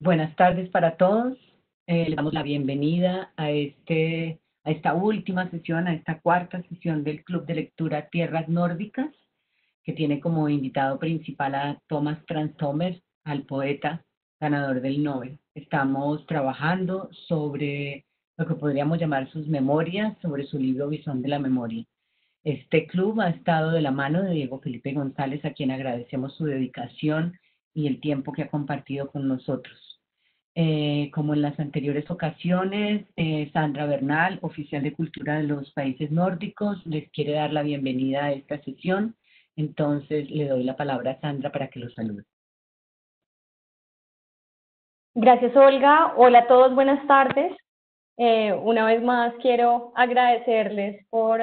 Buenas tardes para todos. Le damos la bienvenida a esta última sesión, a esta cuarta sesión del Club de Lectura Tierras Nórdicas, que tiene como invitado principal a Thomas Transtomer, al poeta ganador del Nobel. Estamos trabajando sobre lo que podríamos llamar sus memorias, sobre su libro Visón de la Memoria. Este club ha estado de la mano de Diego Felipe González, a quien agradecemos su dedicación y el tiempo que ha compartido con nosotros. Como en las anteriores ocasiones, Sandra Bernal, oficial de Cultura de los Países Nórdicos, les quiere dar la bienvenida a esta sesión. Entonces le doy la palabra a Sandra para que los salude. Gracias, Olga. Hola a todos, buenas tardes. Una vez más quiero agradecerles por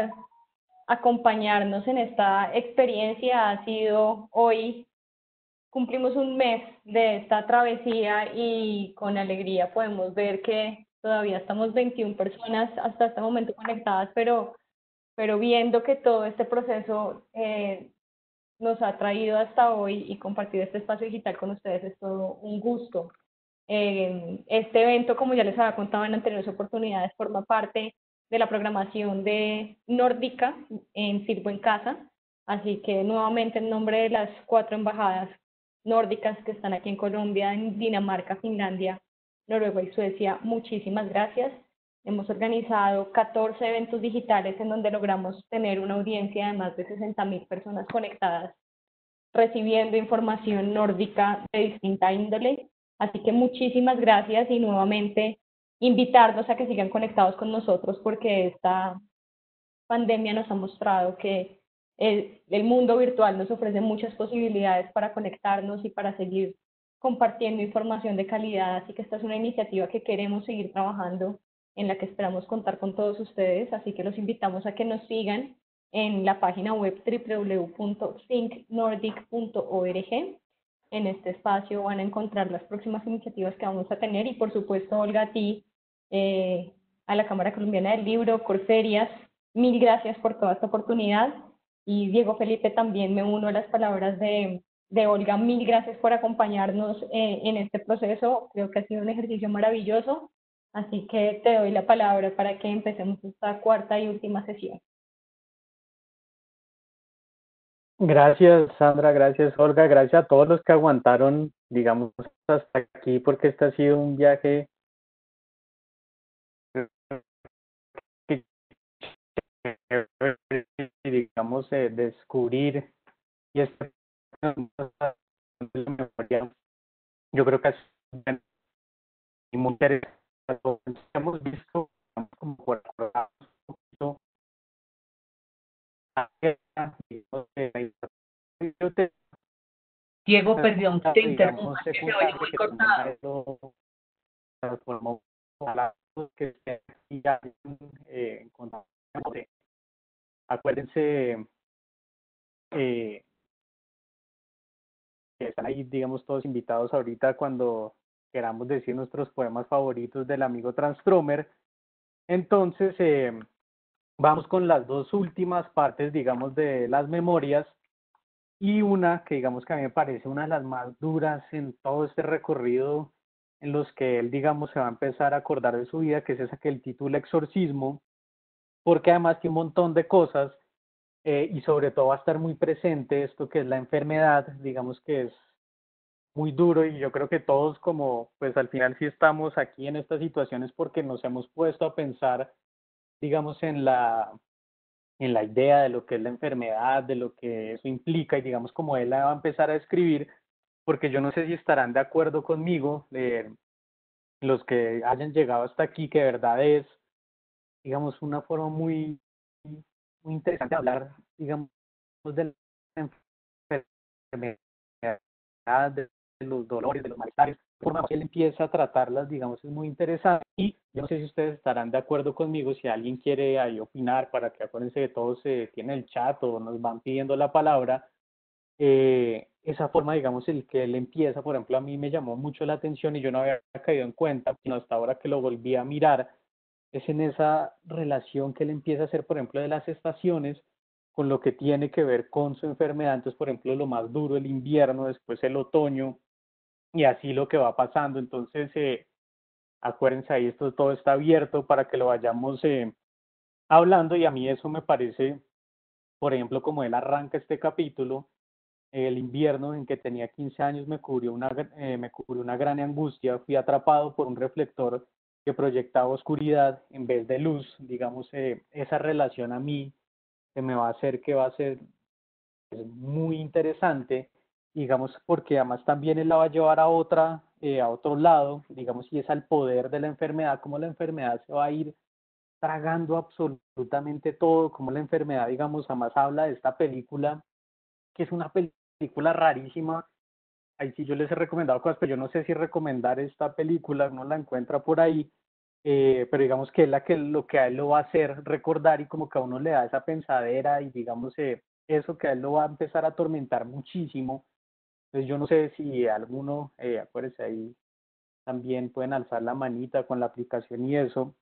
acompañarnos en esta experiencia. Ha sido hoy, cumplimos un mes de esta travesía y con alegría podemos ver que todavía estamos 21 personas hasta este momento conectadas, pero viendo que todo este proceso nos ha traído hasta hoy y compartir este espacio digital con ustedes es todo un gusto. Este evento, como ya les había contado en anteriores oportunidades, forma parte de la programación de Nórdica en Sirvo en Casa, así que nuevamente en nombre de las 4 embajadas nórdicas que están aquí en Colombia, en Dinamarca, Finlandia, Noruega y Suecia, muchísimas gracias. Hemos organizado 14 eventos digitales en donde logramos tener una audiencia de más de 60.000 personas conectadas, recibiendo información nórdica de distinta índole. Así que muchísimas gracias y nuevamente invitarlos a que sigan conectados con nosotros porque esta pandemia nos ha mostrado que el mundo virtual nos ofrece muchas posibilidades para conectarnos y para seguir compartiendo información de calidad. Así que esta es una iniciativa que queremos seguir trabajando, en la que esperamos contar con todos ustedes. Así que los invitamos a que nos sigan en la página web www.thinknordic.org. En este espacio van a encontrar las próximas iniciativas que vamos a tener y por supuesto, Olga, a ti, a la Cámara Colombiana del Libro, Corferias, mil gracias por toda esta oportunidad. Y Diego Felipe, también me uno a las palabras de Olga, mil gracias por acompañarnos en este proceso. Creo que ha sido un ejercicio maravilloso, así que te doy la palabra para que empecemos esta cuarta y última sesión. Gracias, Sandra, gracias, Olga, gracias a todos los que aguantaron, digamos, hasta aquí, porque este ha sido un viaje digamos, descubrir y yo creo que es muy interesante. Hemos visto como por un poquito Diego, perdón, te interrumpo, es que se oye muy cortado. Transformó que ya acuérdense que están ahí, digamos, todos invitados ahorita cuando queramos decir nuestros poemas favoritos del amigo Transtromer. Entonces, vamos con las dos últimas partes, digamos, de las memorias, y una que digamos que a mí me parece una de las más duras en todo este recorrido en los que él, digamos, se va a empezar a acordar de su vida, que es esa que él titula Exorcismo, porque además tiene un montón de cosas y sobre todo va a estar muy presente esto que es la enfermedad, digamos que es muy duro, y yo creo que todos, como pues al final sí estamos aquí en estas situaciones porque nos hemos puesto a pensar, digamos, en la idea de lo que es la enfermedad, de lo que eso implica, y digamos como él va a empezar a escribir, porque yo no sé si estarán de acuerdo conmigo, los que hayan llegado hasta aquí, que de verdad es, digamos, una forma muy, muy interesante de hablar, digamos, de la enfermedad, de los dolores, de los malestares, la forma que él empieza a tratarlas, digamos, es muy interesante. Y yo no sé si ustedes estarán de acuerdo conmigo, si alguien quiere ahí opinar, para que acuérdense que todos tienen el chat o nos van pidiendo la palabra. Esa forma, digamos, el que él empieza, por ejemplo, a mí me llamó mucho la atención y yo no había caído en cuenta, sino hasta ahora que lo volví a mirar, es en esa relación que él empieza a hacer, por ejemplo, de las estaciones, con lo que tiene que ver con su enfermedad. Entonces, por ejemplo, lo más duro, el invierno, después el otoño, y así lo que va pasando. Entonces, acuérdense ahí, esto todo está abierto para que lo vayamos hablando, y a mí eso me parece, por ejemplo, como él arranca este capítulo, el invierno en que tenía 15 años me cubrió una gran angustia, fui atrapado por un reflector que proyectaba oscuridad en vez de luz. Digamos, esa relación a mí que me va a hacer, que va a ser es muy interesante, digamos, porque además también él la va a llevar a otro lado, digamos, y es al poder de la enfermedad, cómo la enfermedad se va a ir tragando absolutamente todo, cómo la enfermedad, digamos, además habla de esta película, que es una película rarísima. Ahí sí yo les he recomendado cosas, pero yo no sé si recomendar esta película, no la encuentra por ahí, pero digamos que es la que lo que a él lo va a hacer recordar, y como que a uno le da esa pensadera, y digamos eso que a él lo va a empezar a atormentar muchísimo. Entonces yo no sé si alguno, acuérdense ahí, también pueden alzar la manita con la aplicación y eso,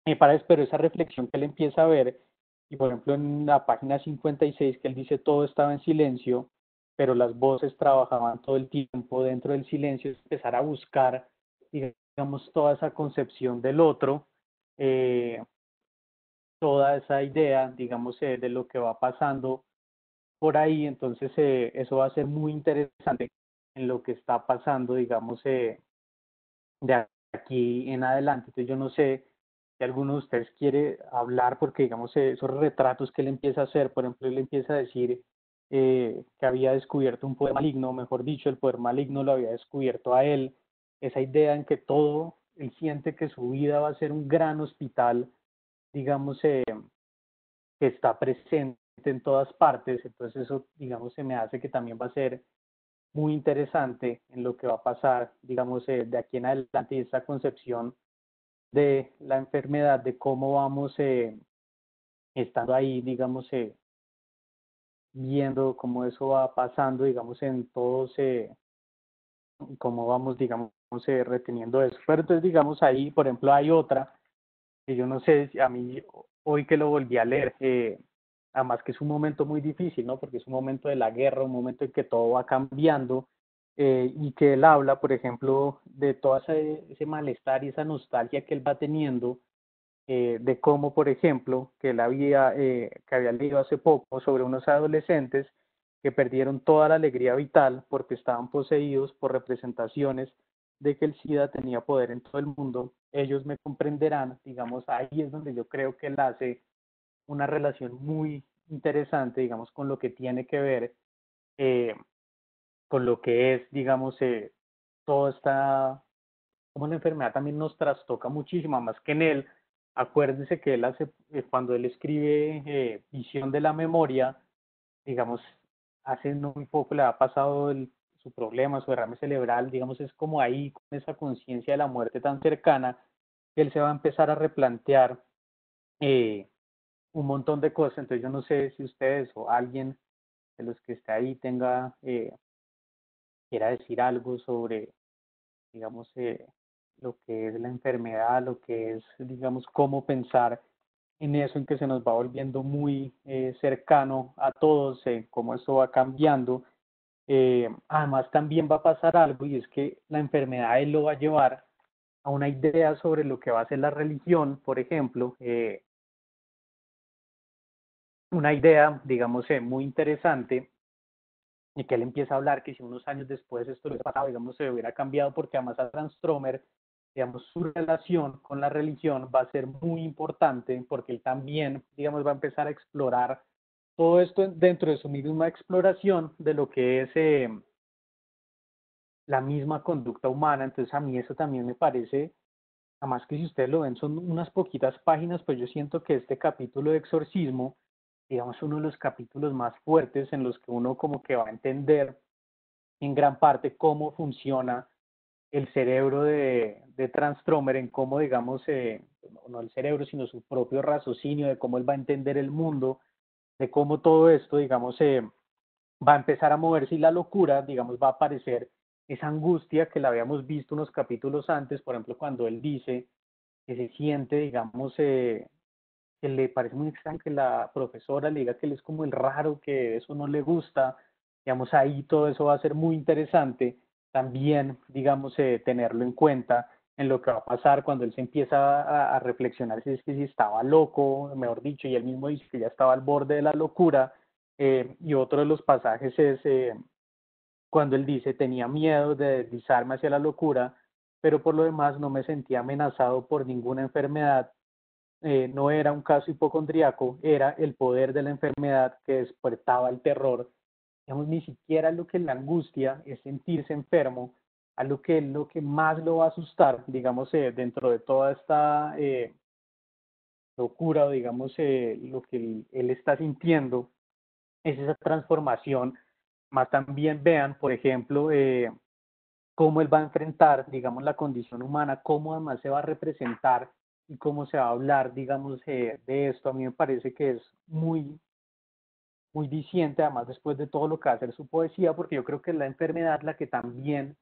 pero esa reflexión que él empieza a ver, y por ejemplo en la página 56 que él dice todo estaba en silencio, pero las voces trabajaban todo el tiempo dentro del silencio, es empezar a buscar, digamos, toda esa concepción del otro, eh, toda esa idea, digamos, de lo que va pasando por ahí. Entonces eso va a ser muy interesante en lo que está pasando, digamos, de aquí en adelante. Entonces yo no sé si alguno de ustedes quiere hablar, porque digamos esos retratos que él empieza a hacer, por ejemplo, él empieza a decir que había descubierto un poder maligno, mejor dicho, el poder maligno lo había descubierto a él, esa idea en que todo, él siente que su vida va a ser un gran hospital, digamos, que está presente en todas partes. Entonces eso, digamos, se me hace que también va a ser muy interesante en lo que va a pasar, digamos, de aquí en adelante, y esta concepción de la enfermedad, de cómo vamos estando ahí, digamos, viendo cómo eso va pasando, digamos, en todos, cómo vamos, digamos, reteniendo eso. Pero entonces, digamos, ahí, por ejemplo, hay otra que yo no sé, si a mí hoy que lo volví a leer, además que es un momento muy difícil, ¿no? Porque es un momento de la guerra, un momento en que todo va cambiando, y que él habla, por ejemplo, de todo ese malestar y esa nostalgia que él va teniendo, de cómo, por ejemplo, que había leído hace poco sobre unos adolescentes que perdieron toda la alegría vital porque estaban poseídos por representaciones de que el SIDA tenía poder en todo el mundo. Ellos me comprenderán, digamos, ahí es donde yo creo que él hace una relación muy interesante, digamos, con lo que tiene que ver, eh, con lo que es, digamos, toda esta, como la enfermedad también nos trastoca muchísimo, más que en él. Acuérdense que él hace, cuando él escribe Visión de la Memoria, digamos, hace no muy poco le ha pasado su problema, su derrame cerebral, digamos, es como ahí, con esa conciencia de la muerte tan cercana, que él se va a empezar a replantear eh, un montón de cosas. Entonces yo no sé si ustedes o alguien de los que está ahí quiera decir algo sobre, digamos, lo que es la enfermedad, lo que es, digamos, cómo pensar en eso, en que se nos va volviendo muy cercano a todos, cómo esto va cambiando. Además, también va a pasar algo, y es que la enfermedad él lo va a llevar a una idea sobre lo que va a ser la religión, por ejemplo, una idea, digamos, muy interesante, y que él empieza a hablar que si unos años después esto hubiera pasado, digamos, se hubiera cambiado, porque además a Transtromer, digamos, su relación con la religión va a ser muy importante, porque él también, digamos, va a empezar a explorar todo esto dentro de su misma exploración de lo que es la misma conducta humana. Entonces a mí eso también me parece, además que si ustedes lo ven son unas poquitas páginas, pues yo siento que este capítulo de exorcismo, digamos, uno de los capítulos más fuertes en los que uno como que va a entender en gran parte cómo funciona el cerebro de Transtromer, en cómo, digamos, no el cerebro, sino su propio raciocinio, de cómo él va a entender el mundo, de cómo todo esto, digamos, va a empezar a moverse, y la locura, digamos, va a aparecer esa angustia que la habíamos visto unos capítulos antes, por ejemplo, cuando él dice que se siente, digamos, que le parece muy extraño que la profesora le diga que él es como el raro, que eso no le gusta, digamos, ahí todo eso va a ser muy interesante también, digamos, tenerlo en cuenta en lo que va a pasar cuando él se empieza a reflexionar si es que si estaba loco, mejor dicho, y él mismo dice que ya estaba al borde de la locura. Y otro de los pasajes es cuando él dice, tenía miedo de deslizarme hacia la locura, pero por lo demás no me sentía amenazado por ninguna enfermedad. No era un caso hipocondríaco, era el poder de la enfermedad que despertaba el terror. Digamos, ni siquiera lo que la angustia es sentirse enfermo, a lo que más lo va a asustar, digamos, dentro de toda esta locura, o digamos, lo que él está sintiendo, es esa transformación. Más también vean, por ejemplo, cómo él va a enfrentar, digamos, la condición humana, cómo además se va a representar y cómo se va a hablar, digamos, de esto. A mí me parece que es muy diciente, además, después de todo lo que va a hacer su poesía, porque yo creo que es la enfermedad la que también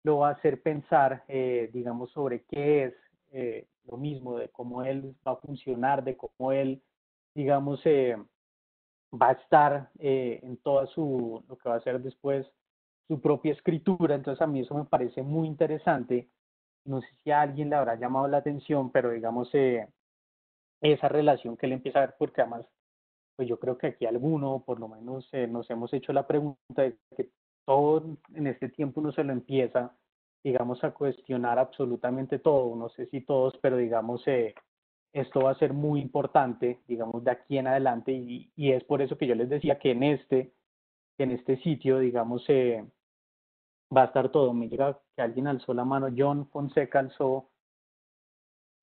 lo va a hacer pensar, digamos, sobre qué es lo mismo, de cómo él va a funcionar, de cómo él, digamos, va a estar en toda lo que va a ser después su propia escritura. Entonces a mí eso me parece muy interesante. No sé si a alguien le habrá llamado la atención, pero digamos, esa relación que él empieza a ver, porque además, pues yo creo que aquí alguno, por lo menos, nos hemos hecho la pregunta de que todo en este tiempo uno se lo empieza, digamos, a cuestionar absolutamente todo. No sé si todos, pero digamos, esto va a ser muy importante, digamos, de aquí en adelante, y es por eso que yo les decía que en este sitio, digamos, va a estar todo. Me llega que alguien alzó la mano, John Fonseca alzó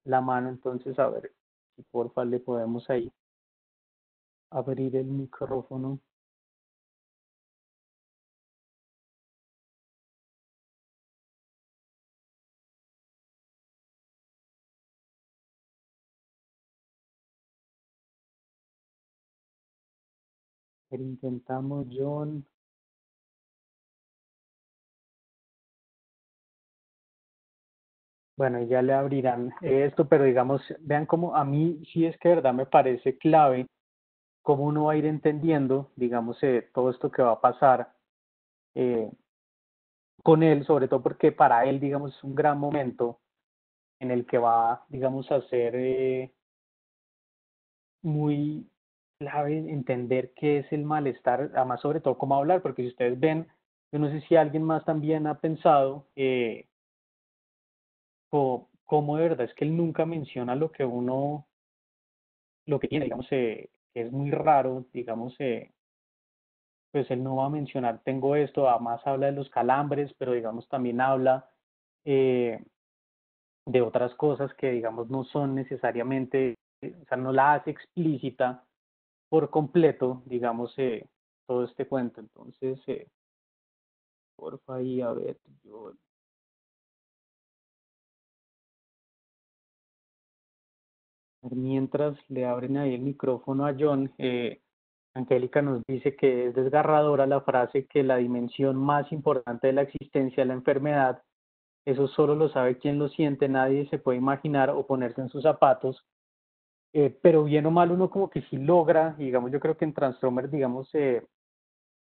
la mano, entonces a ver si porfa le podemos ahí abrir el micrófono. Intentamos, John. Bueno, ya le abrirán esto, pero digamos, vean cómo a mí sí es que de verdad me parece clave cómo uno va a ir entendiendo, digamos, todo esto que va a pasar eh, con él, sobre todo porque para él, digamos, es un gran momento en el que va, digamos, a ser muy clave entender qué es el malestar, además sobre todo cómo hablar, porque si ustedes ven, yo no sé si alguien más también ha pensado cómo de verdad es que él nunca menciona lo que uno, lo que tiene, digamos, que es muy raro, digamos, pues él no va a mencionar, tengo esto, además habla de los calambres, pero digamos también habla eh, de otras cosas que digamos no son necesariamente, o sea, no la hace explícita por completo, digamos, todo este cuento. Entonces, porfa ahí, a ver, yo, mientras le abren ahí el micrófono a John, Angélica nos dice que es desgarradora la frase que la dimensión más importante de la existencia es la enfermedad. Eso solo lo sabe quien lo siente, nadie se puede imaginar o ponerse en sus zapatos. Pero bien o mal uno como que sí logra, y digamos, yo creo que en Transformers, digamos, que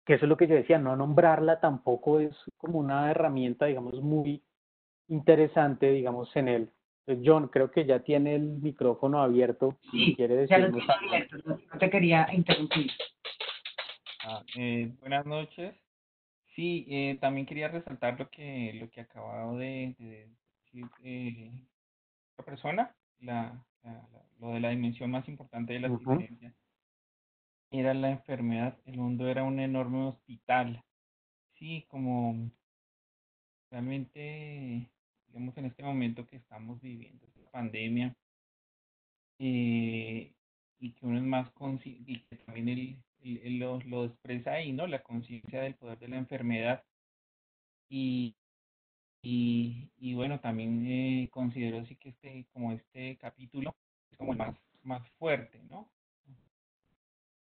eso es lo que yo decía, no nombrarla tampoco es como una herramienta, digamos, muy interesante, digamos, en él. John, creo que ya tiene el micrófono abierto, si Sí, quiere ya lo decirnos tiene algo. abierto, no te quería interrumpir. Buenas noches. Sí, también quería resaltar lo que acababa de decir otra persona, lo de la dimensión más importante de la Ujú. existencia. Era la enfermedad, el mundo era un enorme hospital. Sí, como realmente, digamos, en este momento que estamos viviendo, esta pandemia, eh, y que uno es más consciente, y que también él lo expresa ahí, ¿no? La conciencia del poder de la enfermedad. Y, y bueno, también considero sí que como este capítulo es como el más fuerte, ¿no?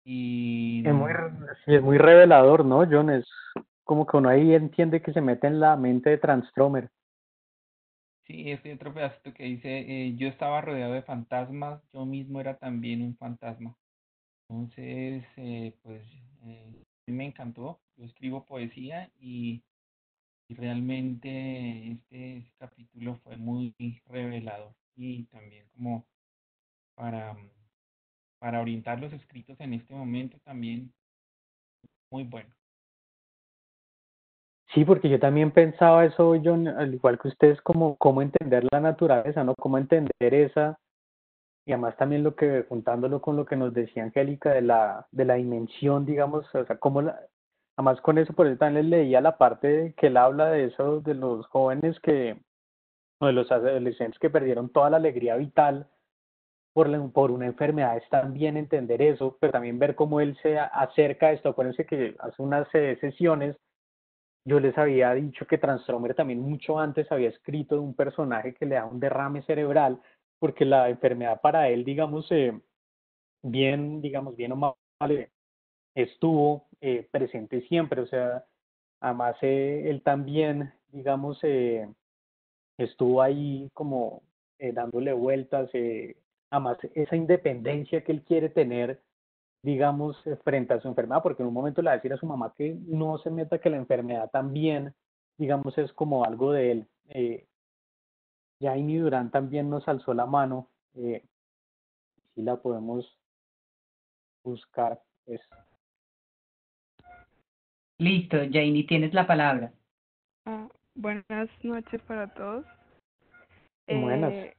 Y Es muy, sí, es muy revelador, ¿no, John? Es como que uno ahí entiende que se mete en la mente de Transtromer. sí, este otro pedacito que dice, yo estaba rodeado de fantasmas, yo mismo era también un fantasma. Entonces, pues, a mí me encantó, yo escribo poesía realmente este capítulo fue muy revelador y también como para, para orientar los escritos en este momento también muy bueno. Sí, porque yo también pensaba eso, John, al igual que ustedes, como cómo entender la naturaleza, ¿no? Cómo entender esa, y además también lo que, juntándolo con lo que nos decía Angélica de la dimensión, digamos, o sea, cómo la, además con eso, por eso también les leía la parte que él habla de eso, de los jóvenes que, o de los adolescentes que perdieron toda la alegría vital por una enfermedad, es también entender eso, pero también ver cómo él se acerca a esto. Acuérdense que hace unas sesiones yo les había dicho que Transtromer también mucho antes había escrito de un personaje que le da un derrame cerebral, porque la enfermedad para él, digamos, bien, digamos, bien o mal, estuvo presente siempre. O sea, además él también, digamos, estuvo ahí como dándole vueltas, además esa independencia que él quiere tener, digamos, frente a su enfermedad, porque en un momento le va a decir a su mamá que no se meta, que la enfermedad también, digamos, es como algo de él. Jaime Durán también nos alzó la mano, si la podemos buscar. Es, Listo, Janie, tienes la palabra. Buenas noches para todos. buenas. Eh,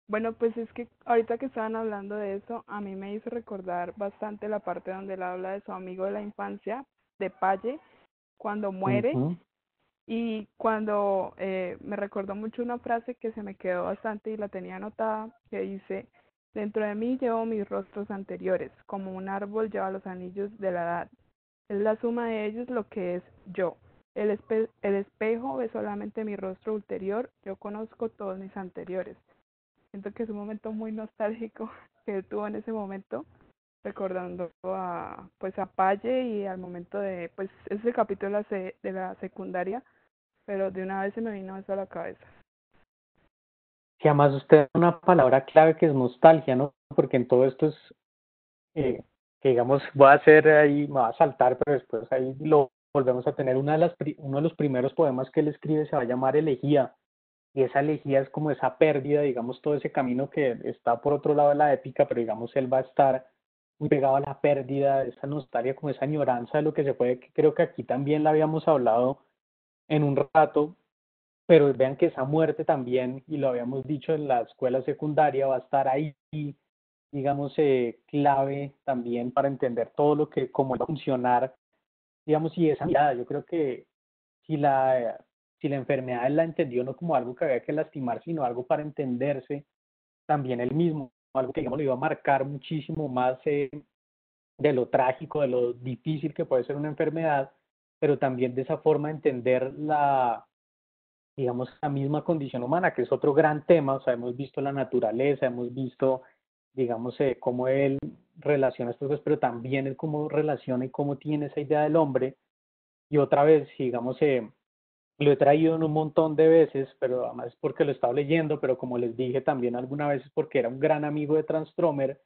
bueno, pues es que ahorita que estaban hablando de eso, a mí me hizo recordar bastante la parte donde él habla de su amigo de la infancia, de Palle, cuando muere, Ujú. y cuando me recordó mucho una frase que se me quedó bastante y la tenía anotada, que dice: dentro de mí llevo mis rostros anteriores, como un árbol lleva los anillos de la edad. Es la suma de ellos lo que es yo. El espejo ve solamente mi rostro ulterior, yo conozco todos mis anteriores. Siento que es un momento muy nostálgico que él tuvo en ese momento, recordando a pues a Palle y al momento de, pues ese capítulo de la secundaria, pero de una vez se me vino eso a la cabeza. Que además usted da una palabra clave que es nostalgia, ¿no? Porque en todo esto es, que digamos, voy a hacer ahí, me va a saltar, pero después ahí lo volvemos a tener. Uno de los primeros poemas que él escribe se va a llamar Elegía, y esa elegía es como esa pérdida, digamos, todo ese camino que está por otro lado de la épica, pero digamos, él va a estar muy pegado a la pérdida, esa nostalgia, como esa añoranza de lo que se puede, que creo que aquí también la habíamos hablado en un rato, pero vean que esa muerte también, y lo habíamos dicho en la escuela secundaria, va a estar ahí, digamos, clave también para entender todo lo que, cómo va a funcionar, digamos, y esa mirada, yo creo que si si la enfermedad él la entendió no como algo que había que lastimar, sino algo para entenderse también él mismo, algo que digamos lo iba a marcar muchísimo más de lo trágico, de lo difícil que puede ser una enfermedad, pero también de esa forma de entender la, digamos, la misma condición humana, que es otro gran tema. O sea, hemos visto la naturaleza, hemos visto, digamos, cómo él relaciona estas cosas, pero también el cómo relaciona y cómo tiene esa idea del hombre. Y otra vez, digamos, lo he traído en un montón de veces, pero además es porque lo estaba leyendo, pero como les dije también alguna vez es porque era un gran amigo de Transtromer,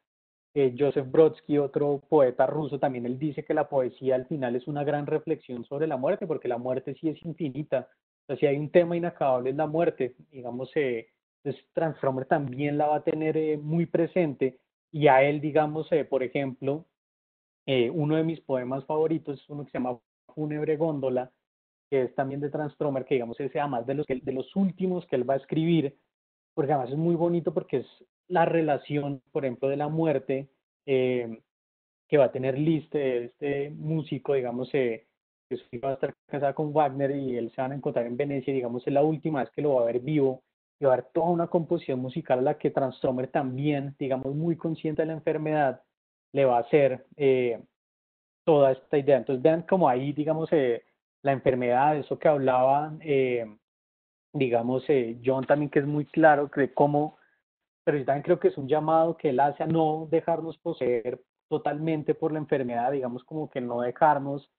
Joseph Brodsky, otro poeta ruso, también él dice que la poesía al final es una gran reflexión sobre la muerte, porque la muerte sí es infinita. O sea, si hay un tema inacabable es la muerte, digamos, entonces Transformer también la va a tener muy presente, y a él, digamos, por ejemplo, uno de mis poemas favoritos es uno que se llama Fúnebre Góndola, que es también de Transformer, que digamos es además de los últimos que él va a escribir, porque además es muy bonito porque es la relación, por ejemplo, de la muerte eh, que va a tener Liszt, este músico, digamos, que su hija va a estar casada con Wagner y él se van a encontrar en Venecia, digamos, es la última vez que lo va a ver vivo, y va a haber toda una composición musical a la que Transformer también, digamos, muy consciente de la enfermedad, le va a hacer toda esta idea. Entonces vean como ahí, digamos, la enfermedad, eso que hablaba, digamos, John también, que es muy claro de cómo, pero yo también creo que es un llamado que él hace a no dejarnos poseer totalmente por la enfermedad, digamos, como que no dejarnos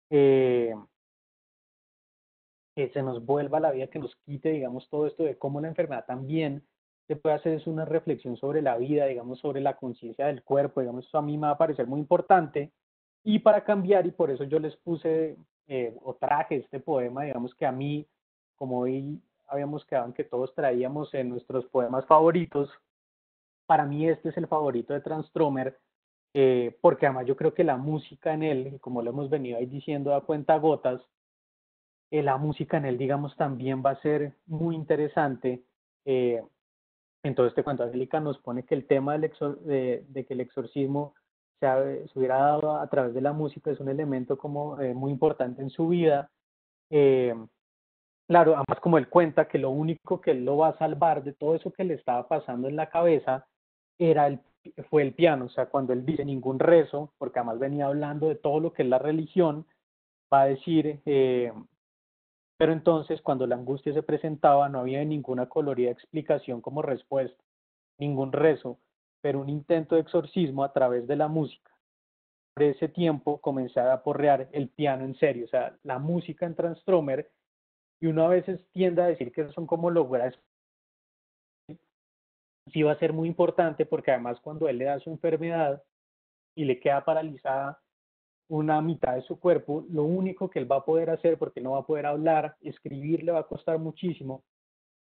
eh, que se nos vuelva la vida, que nos quite, digamos, todo esto de cómo la enfermedad también se puede hacer es una reflexión sobre la vida, digamos, sobre la conciencia del cuerpo, digamos, eso a mí me va a parecer muy importante. Y para cambiar, y por eso yo les puse o traje este poema, digamos que a mí, como hoy habíamos quedado en que todos traíamos en nuestros poemas favoritos, para mí este es el favorito de Transtromer, porque además yo creo que la música en él, y como lo hemos venido ahí diciendo a cuenta gotas, la música en él, digamos, también va a ser muy interesante. Eh, en todo este cuento, Angélica nos pone que el tema de que el exorcismo se hubiera dado a través de la música es un elemento como muy importante en su vida. Eh, claro, además como él cuenta que lo único que él lo va a salvar de todo eso que le estaba pasando en la cabeza fue el piano. O sea, cuando él dice ningún rezo, porque además venía hablando de todo lo que es la religión, va a decir, pero entonces cuando la angustia se presentaba no había ninguna colorida explicación como respuesta, ningún rezo, pero un intento de exorcismo a través de la música. Por ese tiempo comencé a aporrear el piano en serio, o sea, la música en Transtromer, y uno a veces tiende a decir que son como logras, sí va a ser muy importante porque además cuando él le da su enfermedad y le queda paralizada una mitad de su cuerpo, lo único que él va a poder hacer, porque no va a poder hablar, escribir le va a costar muchísimo,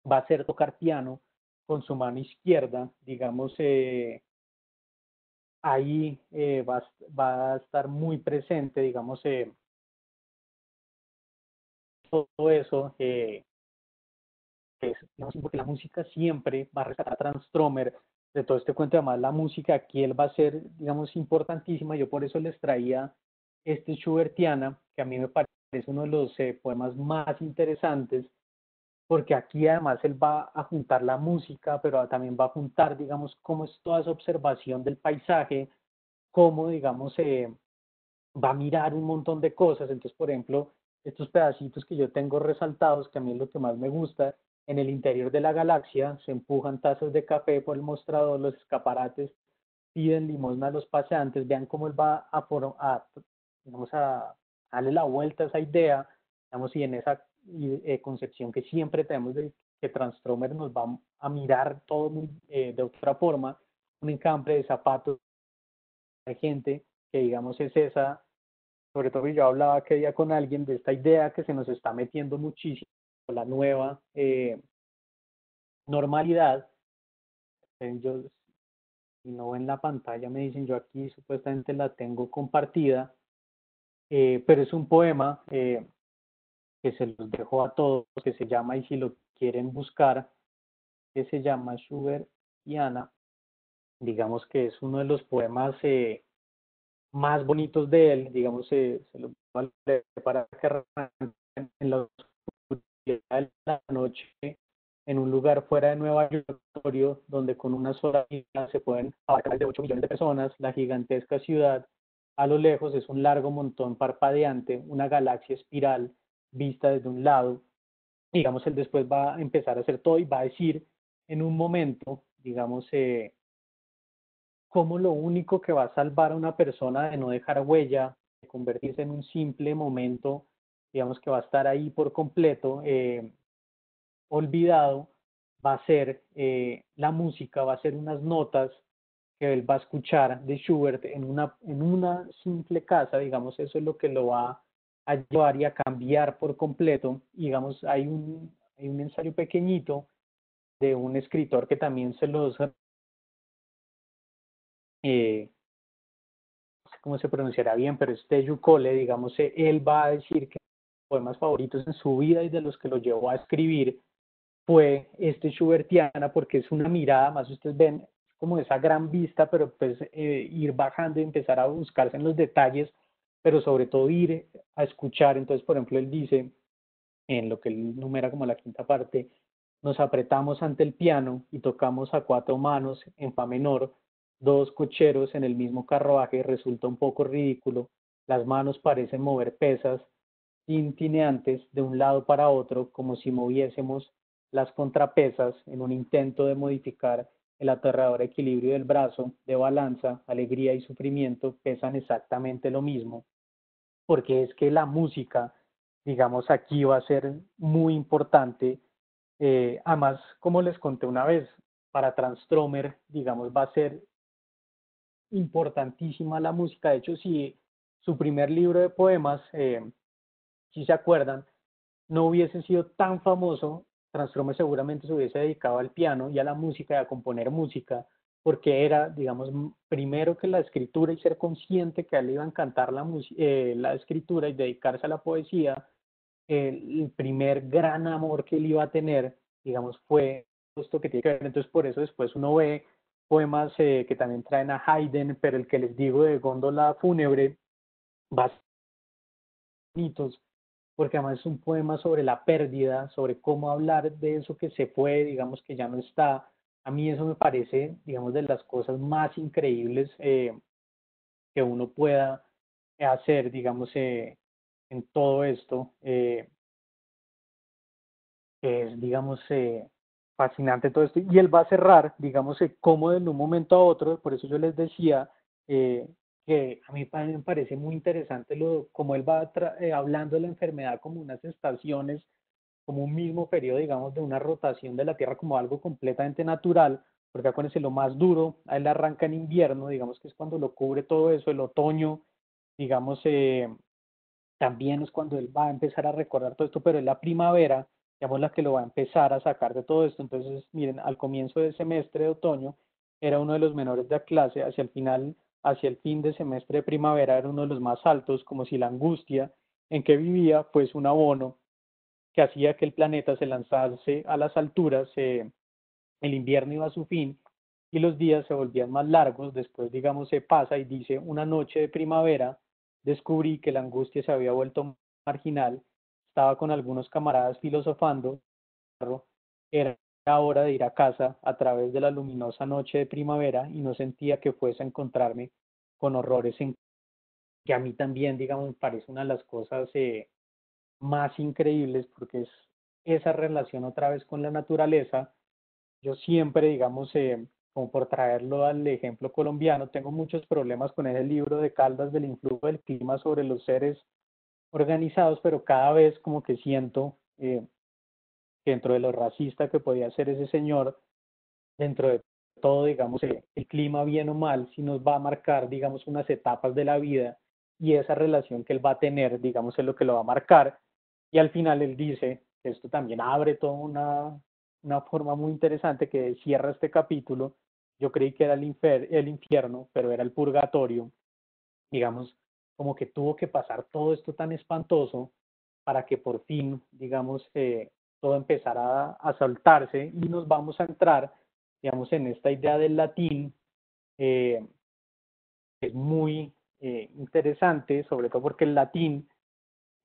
va a ser tocar piano con su mano izquierda, digamos, ahí va a estar muy presente, digamos, todo eso, que es, digamos, porque la música siempre va a rescatar a Transtromer de todo este cuento. Además, la música aquí él va a ser, digamos, importantísima. Yo por eso les traía este Schubertiana, que a mí me parece uno de los poemas más interesantes, porque aquí además él va a juntar la música, pero también va a juntar, digamos, cómo es toda esa observación del paisaje, cómo, digamos, va a mirar un montón de cosas. Entonces, por ejemplo, estos pedacitos que yo tengo resaltados, que a mí es lo que más me gusta, en el interior de la galaxia se empujan tazas de café por el mostrador, los escaparates piden limosna a los paseantes, vean cómo él va digamos, a darle la vuelta a esa idea, digamos, y en esa concepción que siempre tenemos de que Transtromer nos va a mirar todo de otra forma, un encambre de zapatos de gente que digamos es esa, sobre todo yo hablaba aquel día con alguien de esta idea que se nos está metiendo muchísimo, la nueva normalidad. Yo, si no ven la pantalla, me dicen, yo aquí supuestamente la tengo compartida, pero es un poema que se los dejo a todos, que se llama, y si lo quieren buscar, que se llama Schubert y Ana, digamos que es uno de los poemas más bonitos de él, digamos, se lo voy a leer para que arranquen en la oscuridad de la noche, en un lugar fuera de Nueva York, donde con una sola vida se pueden abarcar de 8 millones de personas, la gigantesca ciudad a lo lejos es un largo montón parpadeante, una galaxia espiral vista desde un lado. Digamos, él después va a empezar a hacer todo y va a decir en un momento, digamos, cómo lo único que va a salvar a una persona de no dejar huella, de convertirse en un simple momento, digamos que va a estar ahí por completo, olvidado, va a ser la música, va a ser unas notas que él va a escuchar de Schubert en una simple casa, digamos, eso es lo que lo va a llevar y a cambiar por completo. Y, digamos, hay un ensayo pequeñito de un escritor que también eh, no sé cómo se pronunciará bien, pero es Teju Cole, digamos, él va a decir que los poemas favoritos en su vida y de los que lo llevó a escribir fue este Schubertiana, porque es una mirada, más ustedes ven como esa gran vista, pero pues ir bajando y empezar a buscarse en los detalles, pero sobre todo ir a escuchar. Entonces, por ejemplo, él dice, en lo que él numera como la quinta parte, nos apretamos ante el piano y tocamos a cuatro manos en fa menor, dos cocheros en el mismo carruaje, resulta un poco ridículo, las manos parecen mover pesas tintineantes de un lado para otro, como si moviésemos las contrapesas en un intento de modificar el aterrador equilibrio del brazo, de balanza, alegría y sufrimiento pesan exactamente lo mismo, porque es que la música, digamos, aquí va a ser muy importante. Además, como les conté una vez, para Transtromer, digamos, va a ser importantísima la música. De hecho, si su primer libro de poemas si se acuerdan, no hubiese sido tan famoso, Transtromer seguramente se hubiese dedicado al piano y a la música y a componer música, porque era, digamos, primero que la escritura y ser consciente que a él le iba a encantar la escritura y dedicarse a la poesía, el primer gran amor que él iba a tener, digamos, fue esto que tiene que ver. Entonces, por eso después uno ve poemas que también traen a Haydn, pero el que les digo de Góndola Fúnebre, bastante bonitos, porque además es un poema sobre la pérdida, sobre cómo hablar de eso que se fue, digamos que ya no está. A mí eso me parece, digamos, de las cosas más increíbles que uno pueda hacer, digamos, en todo esto. Es, digamos, fascinante todo esto. Y él va a cerrar, digamos, como en un momento a otro, por eso yo les decía eh, que a mí me parece muy interesante como él va hablando de la enfermedad como unas estaciones, como un mismo periodo, digamos, de una rotación de la Tierra como algo completamente natural, porque acuérdense, lo más duro, a él arranca en invierno, digamos que es cuando lo cubre todo eso, el otoño, digamos, también es cuando él va a empezar a recordar todo esto, pero es la primavera, digamos, la que lo va a empezar a sacar de todo esto. Entonces, miren, al comienzo del semestre de otoño era uno de los menores de la clase, hacia el final, hacia el fin de semestre de primavera era uno de los más altos, como si la angustia en que vivía fuese un abono que hacía que el planeta se lanzase a las alturas, el invierno iba a su fin y los días se volvían más largos, después digamos se pasa y dice, una noche de primavera descubrí que la angustia se había vuelto marginal, estaba con algunos camaradas filosofando, era hora de ir a casa a través de la luminosa noche de primavera y no sentía que fuese a encontrarme con horrores que a mí también, digamos, me parece una de las cosas más increíbles porque es esa relación otra vez con la naturaleza. Yo siempre, digamos, como por traerlo al ejemplo colombiano, tengo muchos problemas con ese libro de Caldas del influjo del clima sobre los seres organizados, pero cada vez como que siento que dentro de lo racista que podía ser ese señor, dentro de todo, digamos, el clima bien o mal, sí nos va a marcar, digamos, unas etapas de la vida y esa relación que él va a tener, digamos, es lo que lo va a marcar. Y al final él dice, que esto también abre toda una forma muy interesante que cierra este capítulo. Yo creí que era el infierno, pero era el purgatorio. Digamos, como que tuvo que pasar todo esto tan espantoso para que por fin, digamos, todo empezara a soltarse y nos vamos a entrar, digamos, en esta idea del latín, eh, que es muy interesante, sobre todo porque el latín,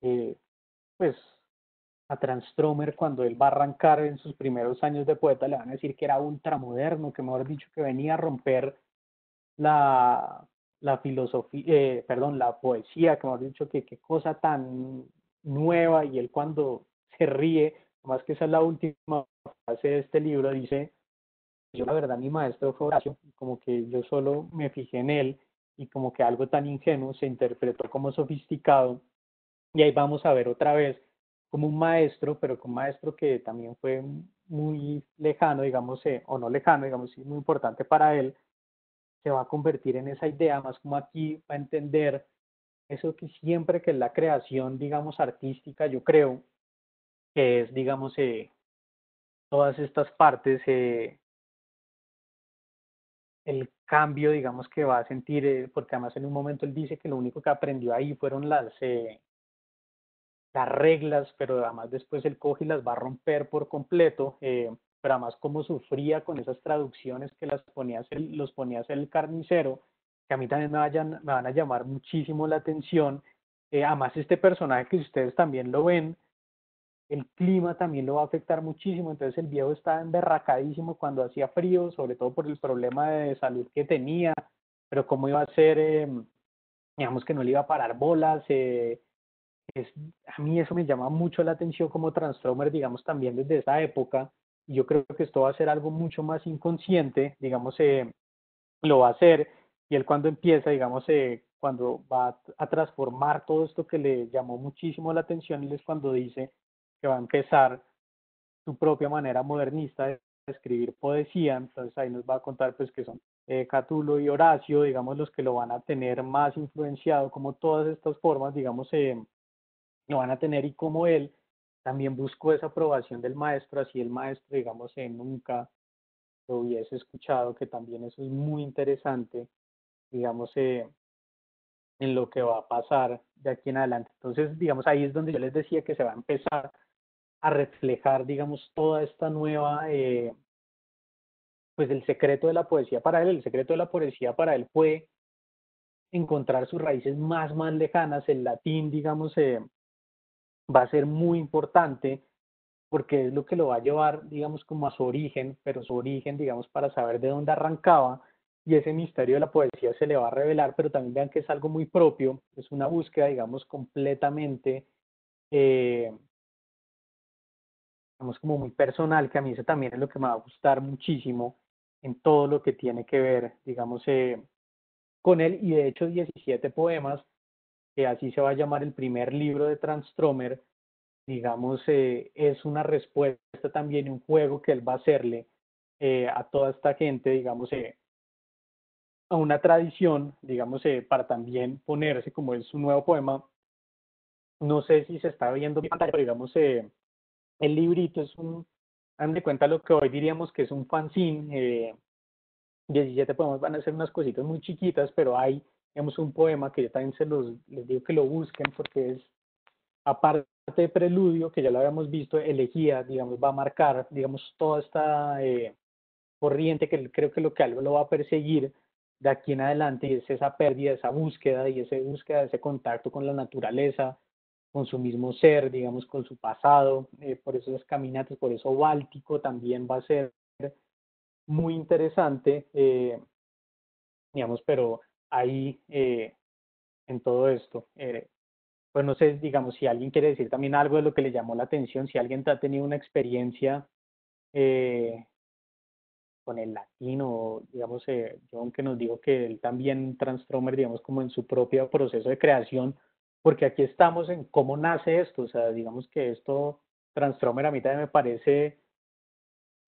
eh, pues a Transtromer cuando él va a arrancar en sus primeros años de poeta le van a decir que era ultramoderno, que mejor dicho que venía a romper la, la filosofía, perdón, la poesía, que mejor dicho que qué cosa tan nueva y él cuando se ríe, más que esa es la última frase de este libro, dice, yo la verdad mi maestro fue Horacio, como que yo solo me fijé en él y como que algo tan ingenuo se interpretó como sofisticado y ahí vamos a ver otra vez como un maestro, pero que un maestro que también fue muy lejano, digamos, o no lejano, digamos, sí, muy importante para él, se va a convertir en esa idea, más como aquí va a entender eso que siempre que es la creación, digamos, artística, yo creo que es, digamos, todas estas partes, el cambio, digamos, que va a sentir, porque además en un momento él dice que lo único que aprendió ahí fueron las reglas, pero además después él coge y las va a romper por completo, pero además como sufría con esas traducciones que los ponía a hacer el carnicero, que a mí también me van a llamar muchísimo la atención. Además este personaje que ustedes también lo ven, el clima también lo va a afectar muchísimo, entonces el viejo estaba emberracadísimo cuando hacía frío, sobre todo por el problema de salud que tenía, pero cómo iba a ser, digamos que no le iba a parar bolas, es, a mí eso me llama mucho la atención como Transformer, digamos, también desde esa época. Y yo creo que esto va a ser algo mucho más inconsciente, digamos, lo va a hacer. Y él cuando empieza, digamos, cuando va a transformar todo esto que le llamó muchísimo la atención, él es cuando dice que va a empezar su propia manera modernista de escribir poesía. Entonces ahí nos va a contar pues que son Catulo y Horacio, digamos, los que lo van a tener más influenciado, como todas estas formas, digamos, lo van a tener, y como él también buscó esa aprobación del maestro, así el maestro, digamos, nunca lo hubiese escuchado, que también eso es muy interesante, digamos, en lo que va a pasar de aquí en adelante. Entonces, digamos, ahí es donde yo les decía que se va a empezar a reflejar, digamos, toda esta nueva, pues el secreto de la poesía para él. El secreto de la poesía para él fue encontrar sus raíces más lejanas. El latín, digamos, va a ser muy importante porque es lo que lo va a llevar, digamos, como a su origen, pero su origen, digamos, para saber de dónde arrancaba, y ese misterio de la poesía se le va a revelar, pero también vean que es algo muy propio, es una búsqueda, digamos, completamente, eh, digamos, como muy personal, que a mí eso también es lo que me va a gustar muchísimo en todo lo que tiene que ver, digamos, con él, y de hecho 17 poemas, que así se va a llamar el primer libro de Transtromer, digamos, es una respuesta también, un juego que él va a hacerle a toda esta gente, digamos, a una tradición, digamos, para también ponerse, como es su nuevo poema. No sé si se está viendo en pantalla, pero digamos, el librito es hagan de cuenta lo que hoy diríamos que es un fanzine. 17 poemas van a ser unas cositas muy chiquitas, pero hay, digamos, un poema que yo también les digo que lo busquen, porque es, aparte de Preludio, que ya lo habíamos visto, Elegía, digamos, va a marcar, digamos, toda esta corriente que creo que lo que algo lo va a perseguir de aquí en adelante, y es esa pérdida, esa búsqueda, y esa búsqueda, ese contacto con la naturaleza, con su mismo ser, digamos, con su pasado. Por eso esas caminatas, por eso Báltico también va a ser muy interesante, digamos, pero ahí en todo esto. Pues no sé, digamos, si alguien quiere decir también algo de lo que le llamó la atención, si alguien ha tenido una experiencia eh, con el latino, digamos, John, que nos dijo que él también Transtromer, digamos, como en su propio proceso de creación, porque aquí estamos en cómo nace esto. O sea, digamos que esto, Transtromer, a mí también me parece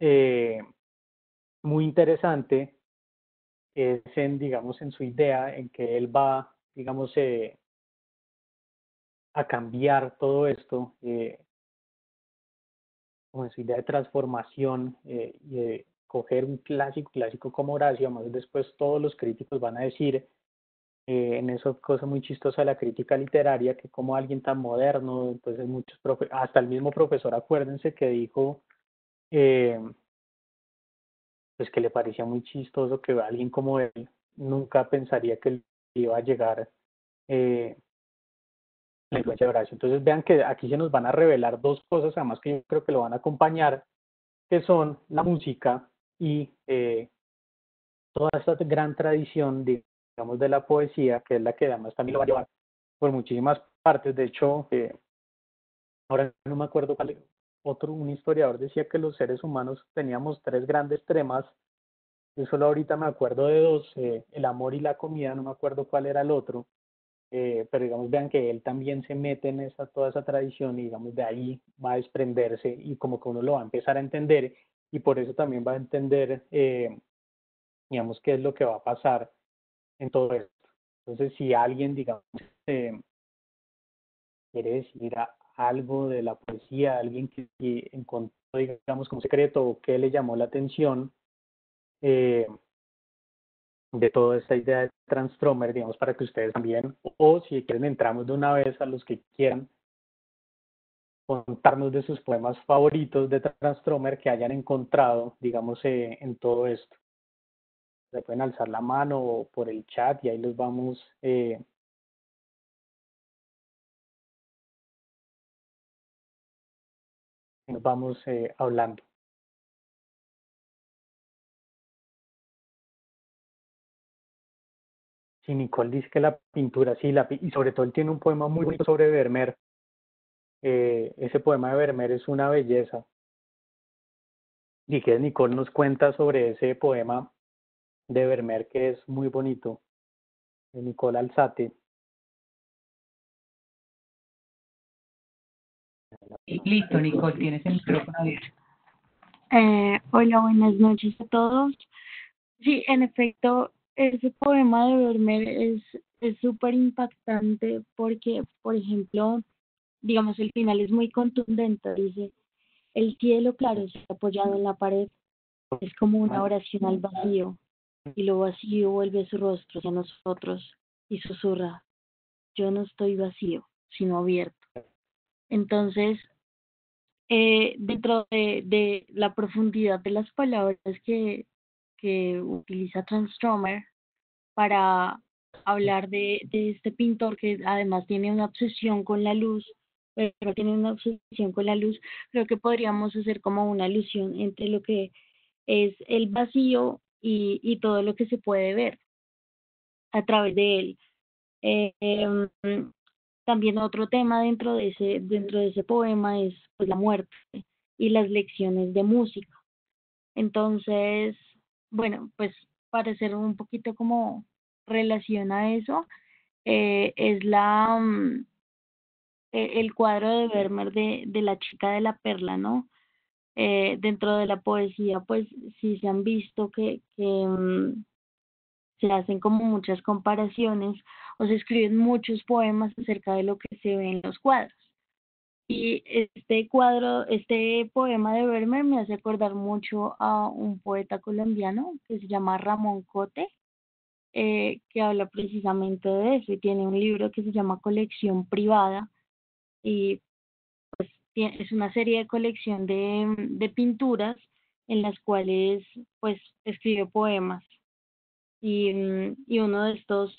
eh, muy interesante, es en, digamos, en su idea, en que él va, digamos, a cambiar todo esto, con su idea de transformación, y de coger un clásico como Horacio. Más después todos los críticos van a decir, en eso cosa muy chistosa de la crítica literaria, que como alguien tan moderno, entonces muchos hasta el mismo profesor, acuérdense, que dijo eh, pues que le parecía muy chistoso que alguien como él nunca pensaría que iba a llegar eh, la influencia de Horacio. Entonces vean que aquí se nos van a revelar dos cosas, además, que yo creo que lo van a acompañar, que son la música y toda esta gran tradición, digamos, de la poesía, que es la que además también lo va a llevar por muchísimas partes. De hecho, ahora no me acuerdo cuál, un historiador decía que los seres humanos teníamos tres grandes temas. Yo solo ahorita me acuerdo de dos, el amor y la comida, no me acuerdo cuál era el otro. Pero digamos, vean que él también se mete en toda esa tradición, y digamos, de ahí va a desprenderse, y como que uno lo va a empezar a entender, y por eso también va a entender, digamos, qué es lo que va a pasar en todo esto. Entonces, si alguien, digamos, eh, quiere decir algo de la poesía, alguien que encontró, digamos, como secreto, o que le llamó la atención eh, de toda esta idea de Transtromer, digamos, para que ustedes también, o si quieren, entramos de una vez a los que quieran contarnos de sus poemas favoritos de Transtromer que hayan encontrado, digamos, en todo esto. Se pueden alzar la mano o por el chat, y ahí nos vamos hablando. Si Nicole dice que la pintura, sí, y sobre todo él tiene un poema muy bonito sobre Vermeer. Ese poema de Vermeer es una belleza. Y que Nicole nos cuenta sobre ese poema de Vermeer, que es muy bonito. Nicole Alzate. Listo, Nicole, tienes el micrófono abierto. Hola, buenas noches a todos. Sí, en efecto, ese poema de Vermeer es súper impactante porque, por ejemplo, digamos, el final es muy contundente, dice, el cielo claro está apoyado en la pared, es como una oración al vacío, y lo vacío vuelve su rostro hacia nosotros y susurra, yo no estoy vacío, sino abierto. Entonces, dentro de la profundidad de las palabras que utiliza Transtromer para hablar de este pintor que además tiene una obsesión con la luz, pero tiene una obsesión con la luz, creo que podríamos hacer como una alusión entre lo que es el vacío y todo lo que se puede ver a través de él. Em, También otro tema dentro de ese poema es pues, la muerte y las lecciones de música. Entonces, bueno, pues para hacer un poquito como relación a eso, es el cuadro de Vermeer de la chica de la perla, ¿no? Dentro de la poesía, pues sí se han visto que se hacen como muchas comparaciones o se escriben muchos poemas acerca de lo que se ve en los cuadros. Y este poema de Vermeer me hace acordar mucho a un poeta colombiano que se llama Ramón Cote, que habla precisamente de eso y tiene un libro que se llama Colección Privada y es una serie de colección de pinturas en las cuales pues escribe poemas y uno de estos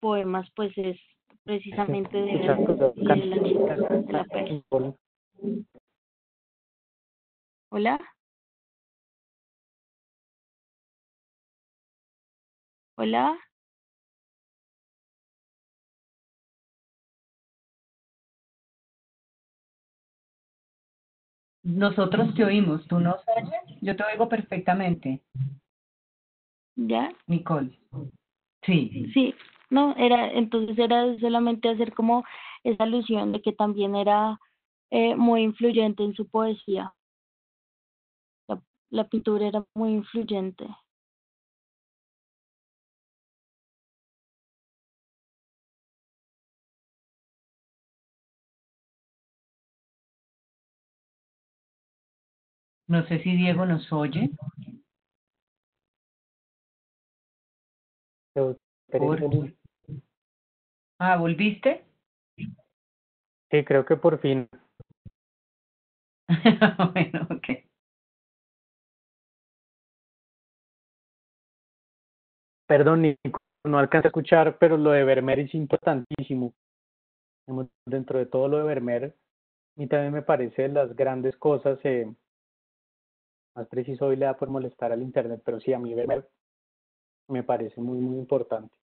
poemas pues es precisamente Muchas cosas de la chica de la perla. Hola, hola, Nosotros te oímos, ¿tú nos oyes? Yo te oigo perfectamente, ¿ya? Nicole. Sí. Sí, no, entonces era solamente hacer como esa alusión de que también era muy influyente en su poesía. La, la pintura era muy influyente. No sé si Diego nos oye. Por... Ah, ¿volviste? Sí, creo que por fin. Bueno, ok. Perdón, Nico, no alcancé a escuchar, pero lo de Vermeer es importantísimo. Dentro de todo lo de Vermeer, a mí también me parece de las grandes cosas, más preciso hoy le da por molestar al internet, pero sí, a mí Vermeer me parece muy, muy importante.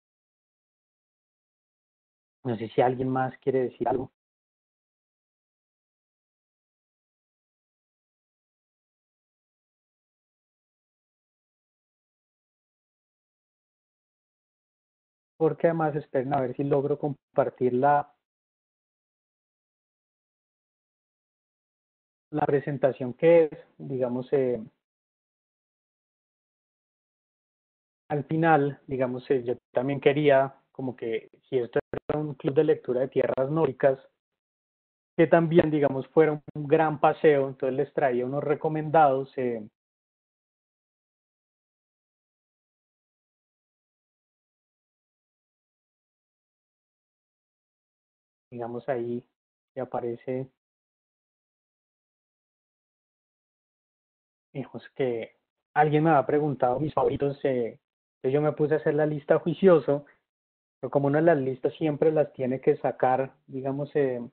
No sé si alguien más quiere decir algo. Porque además esperen a ver si logro compartir la presentación que es, digamos, al final, digamos, yo también quería, como que si esto era un club de lectura de tierras nórdicas, que también, digamos, fuera un gran paseo, entonces les traía unos recomendados, digamos, ahí que aparece, digamos, que alguien me había preguntado mis favoritos, entonces yo me puse a hacer la lista juicioso, pero como una de las listas siempre las tiene que sacar, digamos, de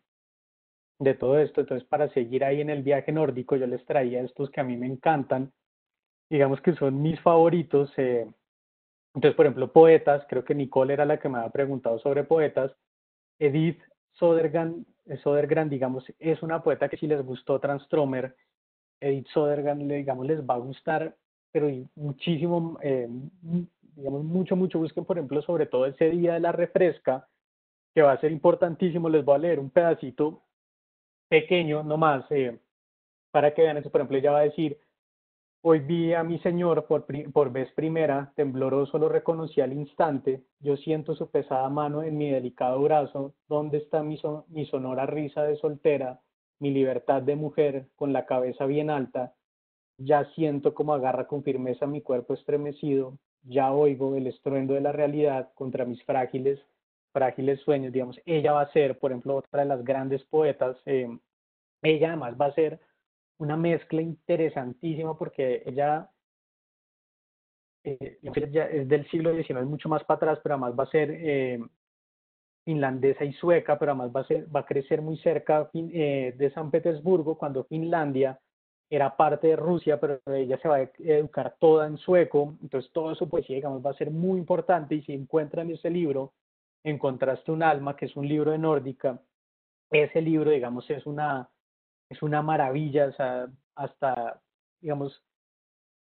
todo esto, entonces para seguir ahí en el viaje nórdico yo les traía estos que a mí me encantan, digamos que son mis favoritos, entonces por ejemplo poetas, creo que Nicole era la que me había preguntado sobre poetas, Edith Sodergran, digamos, es una poeta que si les gustó Transtromer, Edith Sodergran, digamos, les va a gustar, pero muchísimo, digamos, mucho, busquen por ejemplo sobre todo ese día de la refresca, que va a ser importantísimo, les voy a leer un pedacito pequeño nomás, para que vean eso. Por ejemplo, ella va a decir, Hoy vi a mi señor por vez primera, tembloroso lo reconocí al instante, yo siento su pesada mano en mi delicado brazo, ¿dónde está mi sonora risa de soltera, mi libertad de mujer, con la cabeza bien alta? Ya siento como agarra con firmeza mi cuerpo estremecido, ya oigo el estruendo de la realidad contra mis frágiles sueños, digamos. Ella va a ser, por ejemplo, otra de las grandes poetas. Ella además va a ser una mezcla interesantísima porque ella es del siglo XIX, mucho más para atrás, pero además va a ser finlandesa y sueca, pero además va a crecer muy cerca de San Petersburgo, cuando Finlandia era parte de Rusia, pero ella se va a educar toda en sueco, entonces toda su poesía, digamos, va a ser muy importante, y si encuentran ese libro, Encontraste un alma, que es un libro de nórdica, ese libro, digamos, es una maravilla, o sea, hasta, digamos,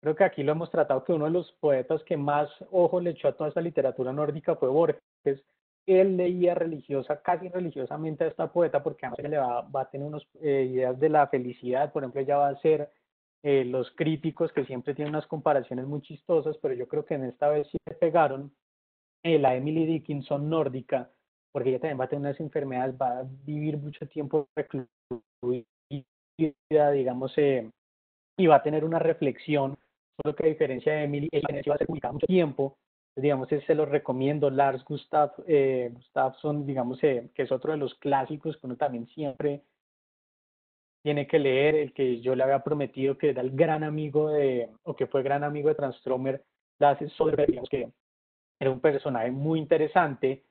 creo que aquí lo hemos tratado, que uno de los poetas que más ojo le echó a toda esta literatura nórdica fue Borges. Él leía casi religiosamente a esta poeta, porque además va a tener unas ideas de la felicidad. Por ejemplo, ella va a ser los críticos, que siempre tienen unas comparaciones muy chistosas, pero yo creo que en esta vez sí le pegaron, la Emily Dickinson nórdica, porque ella también va a tener unas enfermedades, va a vivir mucho tiempo recluida, digamos, y va a tener una reflexión, solo que a diferencia de Emily, ella va a ser publicada mucho tiempo, digamos, se los recomiendo. Lars Gustafsson, digamos, que es otro de los clásicos que uno también siempre tiene que leer, el que yo le había prometido, que era el gran amigo o que fue gran amigo de Transtromer, Lasse Soderbergh, digamos que era un personaje muy interesante,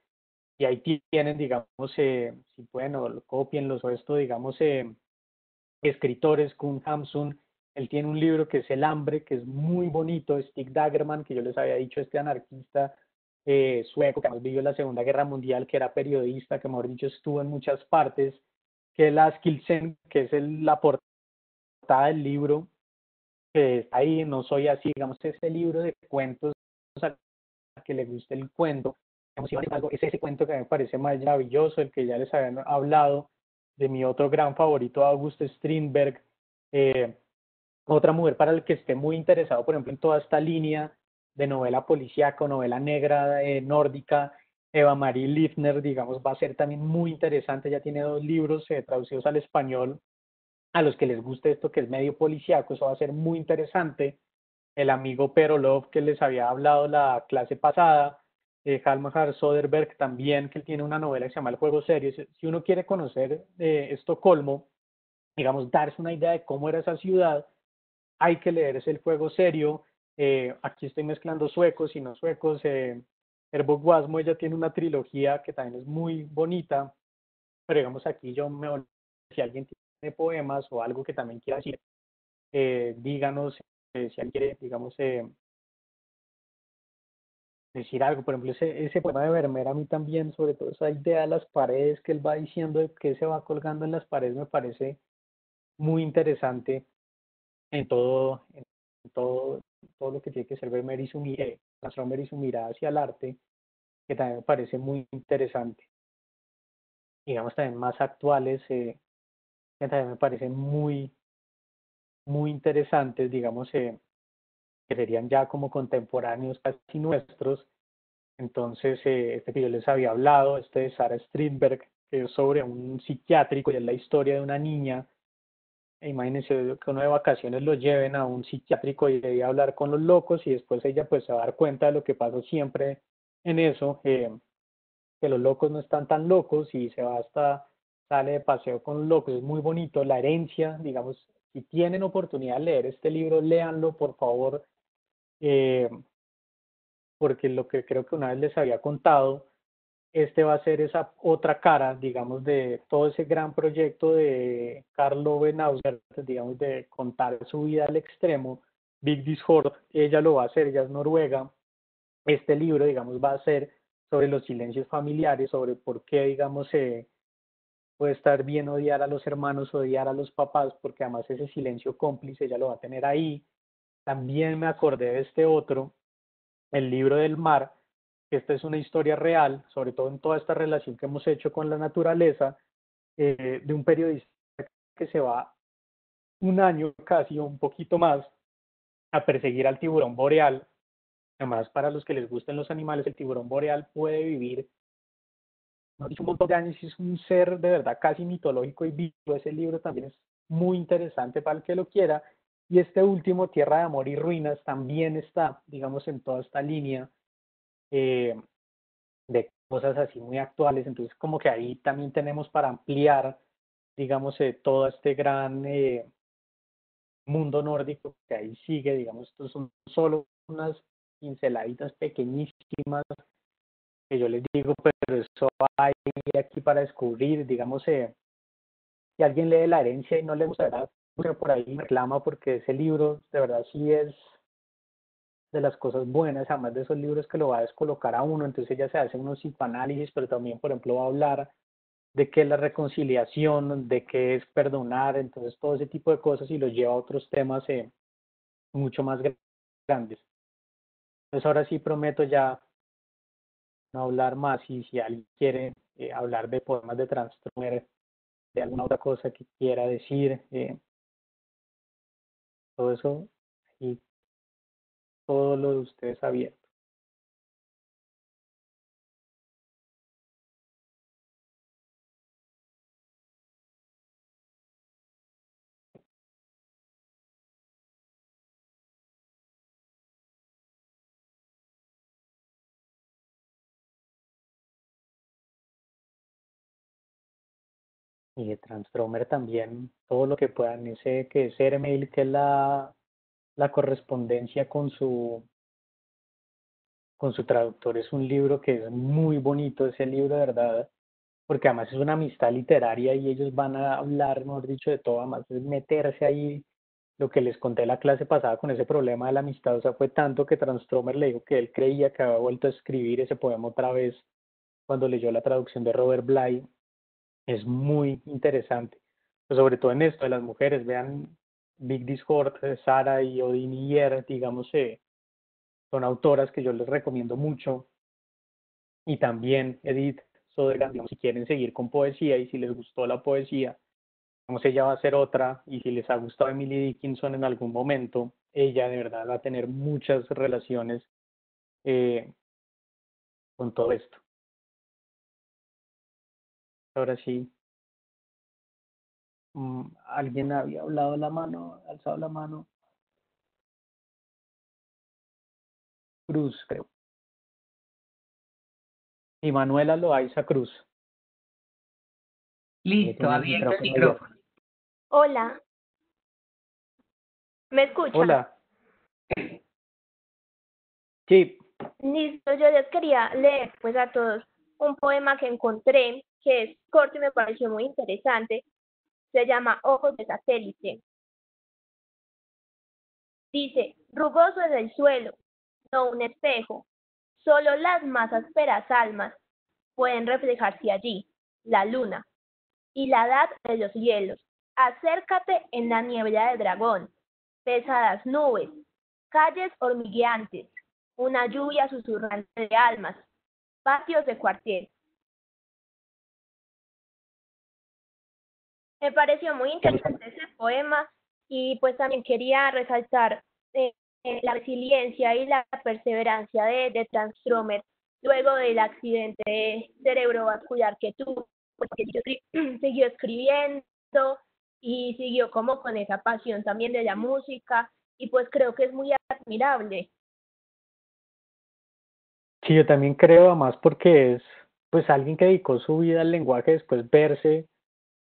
y ahí tienen, digamos, si pueden, o copienlos, o esto, digamos, escritores, Kun Hamsun. Él tiene un libro que es El hambre, que es muy bonito. Stig Dagerman, que yo les había dicho, este anarquista sueco que además vivió la Segunda Guerra Mundial, que era periodista, que mejor dicho estuvo en muchas partes, que es la Skilsen, que es la portada del libro, que está ahí, No soy así, digamos, este libro de cuentos, a que le guste el cuento, es ese cuento que me parece maravilloso, el que ya les habían hablado, de mi otro gran favorito, August Strindberg. eh, Otra mujer para el que esté muy interesado, por ejemplo, en toda esta línea de novela policíaca, novela negra, nórdica, Eva Marie Liffner, digamos, va a ser también muy interesante. Ya tiene 2 libros traducidos al español, a los que les guste esto que es medio policíaco, eso va a ser muy interesante. El amigo Perolov, que les había hablado la clase pasada, Hjalmar Soderberg también, que tiene una novela que se llama El juego serio. Si uno quiere conocer Estocolmo, digamos, darse una idea de cómo era esa ciudad, hay que leerse El juego serio. Aquí estoy mezclando suecos y no suecos. Herbog Wasmo, ella tiene una trilogía que también es muy bonita, pero digamos aquí si alguien tiene poemas o algo que también quiera decir, díganos, si alguien quiere, digamos, decir algo. Por ejemplo, ese poema de Vermeer, a mí también, sobre todo esa idea de las paredes que él va diciendo, de que se va colgando en las paredes, me parece muy interesante en todo lo que tiene que ser Vermeer y Transformer y su mirada hacia el arte, que también me parece muy interesante. Digamos, también más actuales, que también me parecen muy interesantes, digamos, que serían ya como contemporáneos casi nuestros. Entonces, este que yo les había hablado, este de Sarah Strindberg, que es sobre un psiquiátrico y es la historia de una niña. Imagínense que uno de vacaciones lo lleven a un psiquiátrico y debe hablar con los locos, y después ella pues se va a dar cuenta de lo que pasó siempre en eso, que los locos no están tan locos, y sale de paseo con los locos. Es muy bonito. La herencia, digamos, si tienen oportunidad de leer este libro, léanlo, por favor, eh, porque lo que creo que una vez les había contado, este va a ser esa otra cara, digamos, de todo ese gran proyecto de Karl Ove Knausgaard, digamos, de contar su vida al extremo. Vigdis Hjorth, ella lo va a hacer, ella es noruega. Este libro, digamos, va a ser sobre los silencios familiares, sobre por qué, digamos, puede estar bien odiar a los hermanos, odiar a los papás, porque además ese silencio cómplice ella lo va a tener ahí. También me acordé de este otro, El libro del mar, que esta es una historia real, sobre todo en toda esta relación que hemos hecho con la naturaleza, de un periodista que se va un año casi o un poquito más a perseguir al tiburón boreal. Además, para los que les gusten los animales, el tiburón boreal puede vivir un montón de años y es un ser de verdad casi mitológico y vivo. Ese libro también es muy interesante para el que lo quiera. Y este último, Tierra de Amor y Ruinas, también está, digamos, en toda esta línea eh, de cosas así muy actuales. Entonces, como que ahí también tenemos para ampliar, digamos, todo este gran mundo nórdico que ahí sigue, digamos, estos son solo unas pinceladitas pequeñísimas que yo les digo, pero eso hay aquí para descubrir, digamos, si alguien lee La herencia y no le gusta, ¿verdad? Pero por ahí reclama porque ese libro de verdad sí es de las cosas buenas, además de esos libros que lo va a descolocar a uno, entonces ella se hace unos psicoanálisis, pero también, por ejemplo, va a hablar de qué es la reconciliación, de qué es perdonar, entonces todo ese tipo de cosas y los lleva a otros temas mucho más grandes. Entonces ahora sí prometo ya no hablar más y si alguien quiere hablar de poemas de Transtromer, de alguna otra cosa que quiera decir, todo eso y todo lo de ustedes abierto. Y de Transtromer también, todo lo que puedan, ese que es Airmail, que es la correspondencia con su traductor, es un libro que es muy bonito, ese libro de verdad, porque además es una amistad literaria y ellos van a hablar, mejor dicho, de todo, además es meterse ahí, lo que les conté la clase pasada con ese problema de la amistad, o sea, fue tanto que Transtromer le dijo que él creía que había vuelto a escribir ese poema otra vez cuando leyó la traducción de Robert Bly, es muy interesante, pues sobre todo en esto de las mujeres, vean Big Discord, Sara y Odin Yer, digamos, son autoras que yo les recomiendo mucho, y también Edith Sodegan, digamos, si quieren seguir con poesía y si les gustó la poesía, vamos, ella va a ser otra, y si les ha gustado Emily Dickinson en algún momento, ella de verdad va a tener muchas relaciones eh, con todo esto. Ahora sí, alguien había hablado la mano, alzado la mano. Cruz, creo. Y Manuela Loaiza Cruz. Listo, Tiene el abierto el micrófono abierto. micrófono. Hola, ¿me escucha? Hola. Sí, Listo, yo les quería leer pues a todos un poema que encontré, que es corto y me pareció muy interesante. Se llama Ojos de satélite. Dice, rugoso es el suelo, no un espejo. Solo las más ásperas almas pueden reflejarse allí, la luna y la edad de los hielos. Acércate en la niebla de dragón, pesadas nubes, calles hormigueantes, una lluvia susurrante de almas, patios de cuartel. Me pareció muy interesante ese poema y pues también quería resaltar eh, la resiliencia y la perseverancia de Transtromer luego del accidente cerebrovascular que tuvo, porque siguió escribiendo y siguió como con esa pasión también de la música y pues creo que es muy admirable. sí, yo también creo, además porque es pues alguien que dedicó su vida al lenguaje, después verse,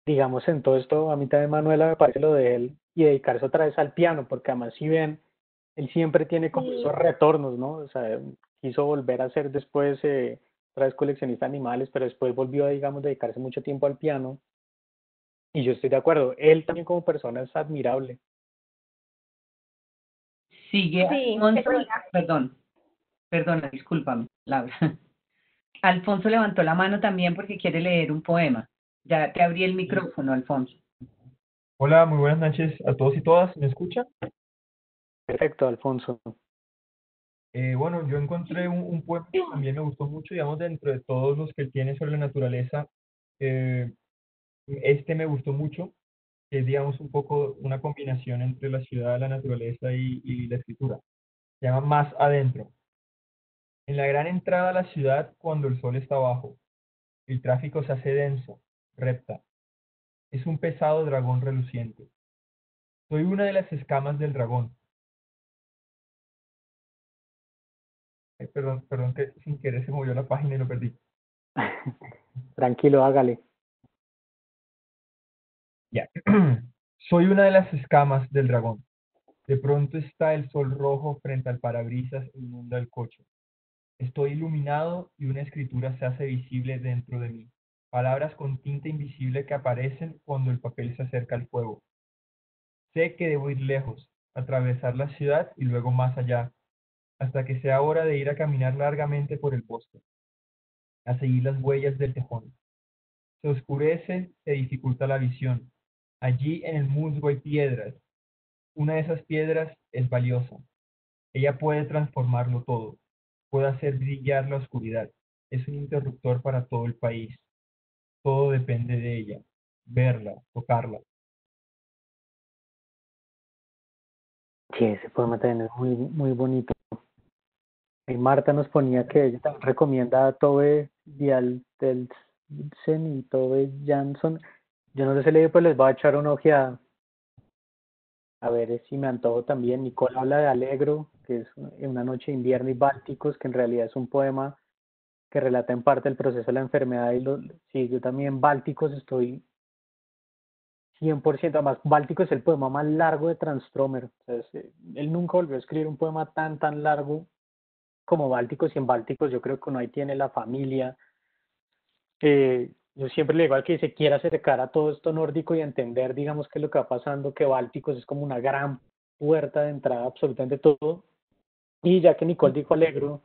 digamos, en todo esto, a mí también Manuela me parece lo de él, y dedicarse otra vez al piano, porque además si ven, él siempre tiene como Sí, esos retornos, ¿no? O sea, quiso volver a ser después otra vez coleccionista de animales, pero después volvió a, digamos, dedicarse mucho tiempo al piano, y yo estoy de acuerdo, él también como persona es admirable. Sigue sí, Alfonso, perdona, discúlpame, Laura. Alfonso levantó la mano también porque quiere leer un poema. Ya te abrí el micrófono, Alfonso. Hola, muy buenas noches a todos y todas. ¿Me escucha? Perfecto, Alfonso. Bueno, yo encontré un poema que también me gustó mucho, digamos, dentro de todos los que tiene sobre la naturaleza. Este me gustó mucho. que es, digamos, un poco una combinación entre la ciudad, la naturaleza y la escritura. Se llama Más Adentro. En la gran entrada a la ciudad cuando el sol está bajo, el tráfico se hace denso, repta. Es un pesado dragón reluciente. Soy una de las escamas del dragón. Perdón que sin querer se movió la página y lo perdí. Tranquilo, hágale. Ya. Soy una de las escamas del dragón. De pronto está el sol rojo frente al parabrisas e inunda el coche. Estoy iluminado y una escritura se hace visible dentro de mí. Palabras con tinta invisible que aparecen cuando el papel se acerca al fuego. Sé que debo ir lejos, atravesar la ciudad y luego más allá, hasta que sea hora de ir a caminar largamente por el bosque, a seguir las huellas del tejón. Se oscurece, se dificulta la visión. Allí en el musgo hay piedras. Una de esas piedras es valiosa. Ella puede transformarlo todo, puede hacer brillar la oscuridad. Es un interruptor para todo el país. Todo depende de ella. Verla, tocarla. Sí, ese poema también es muy, muy bonito. Y Marta nos ponía que ella también recomienda a Tove Dialtelsen y Tove Jansson. Yo no les he leído, pero les voy a echar una ojeada. A ver si me antojo también. Nicole habla de Alegro, que es Una noche de invierno y Bálticos, que en realidad es un poema que relata en parte el proceso de la enfermedad. Sí, yo también Bálticos estoy 100%. Además, Bálticos es el poema más largo de Transtromer. O sea, él nunca volvió a escribir un poema tan largo como Bálticos, y en Bálticos yo creo que uno ahí tiene la familia. Yo siempre le digo al que se quiera acercar a todo esto nórdico y entender, digamos, qué es lo que va pasando, que Bálticos es como una gran puerta de entrada a absolutamente todo. Y ya que Nicole dijo Alegro,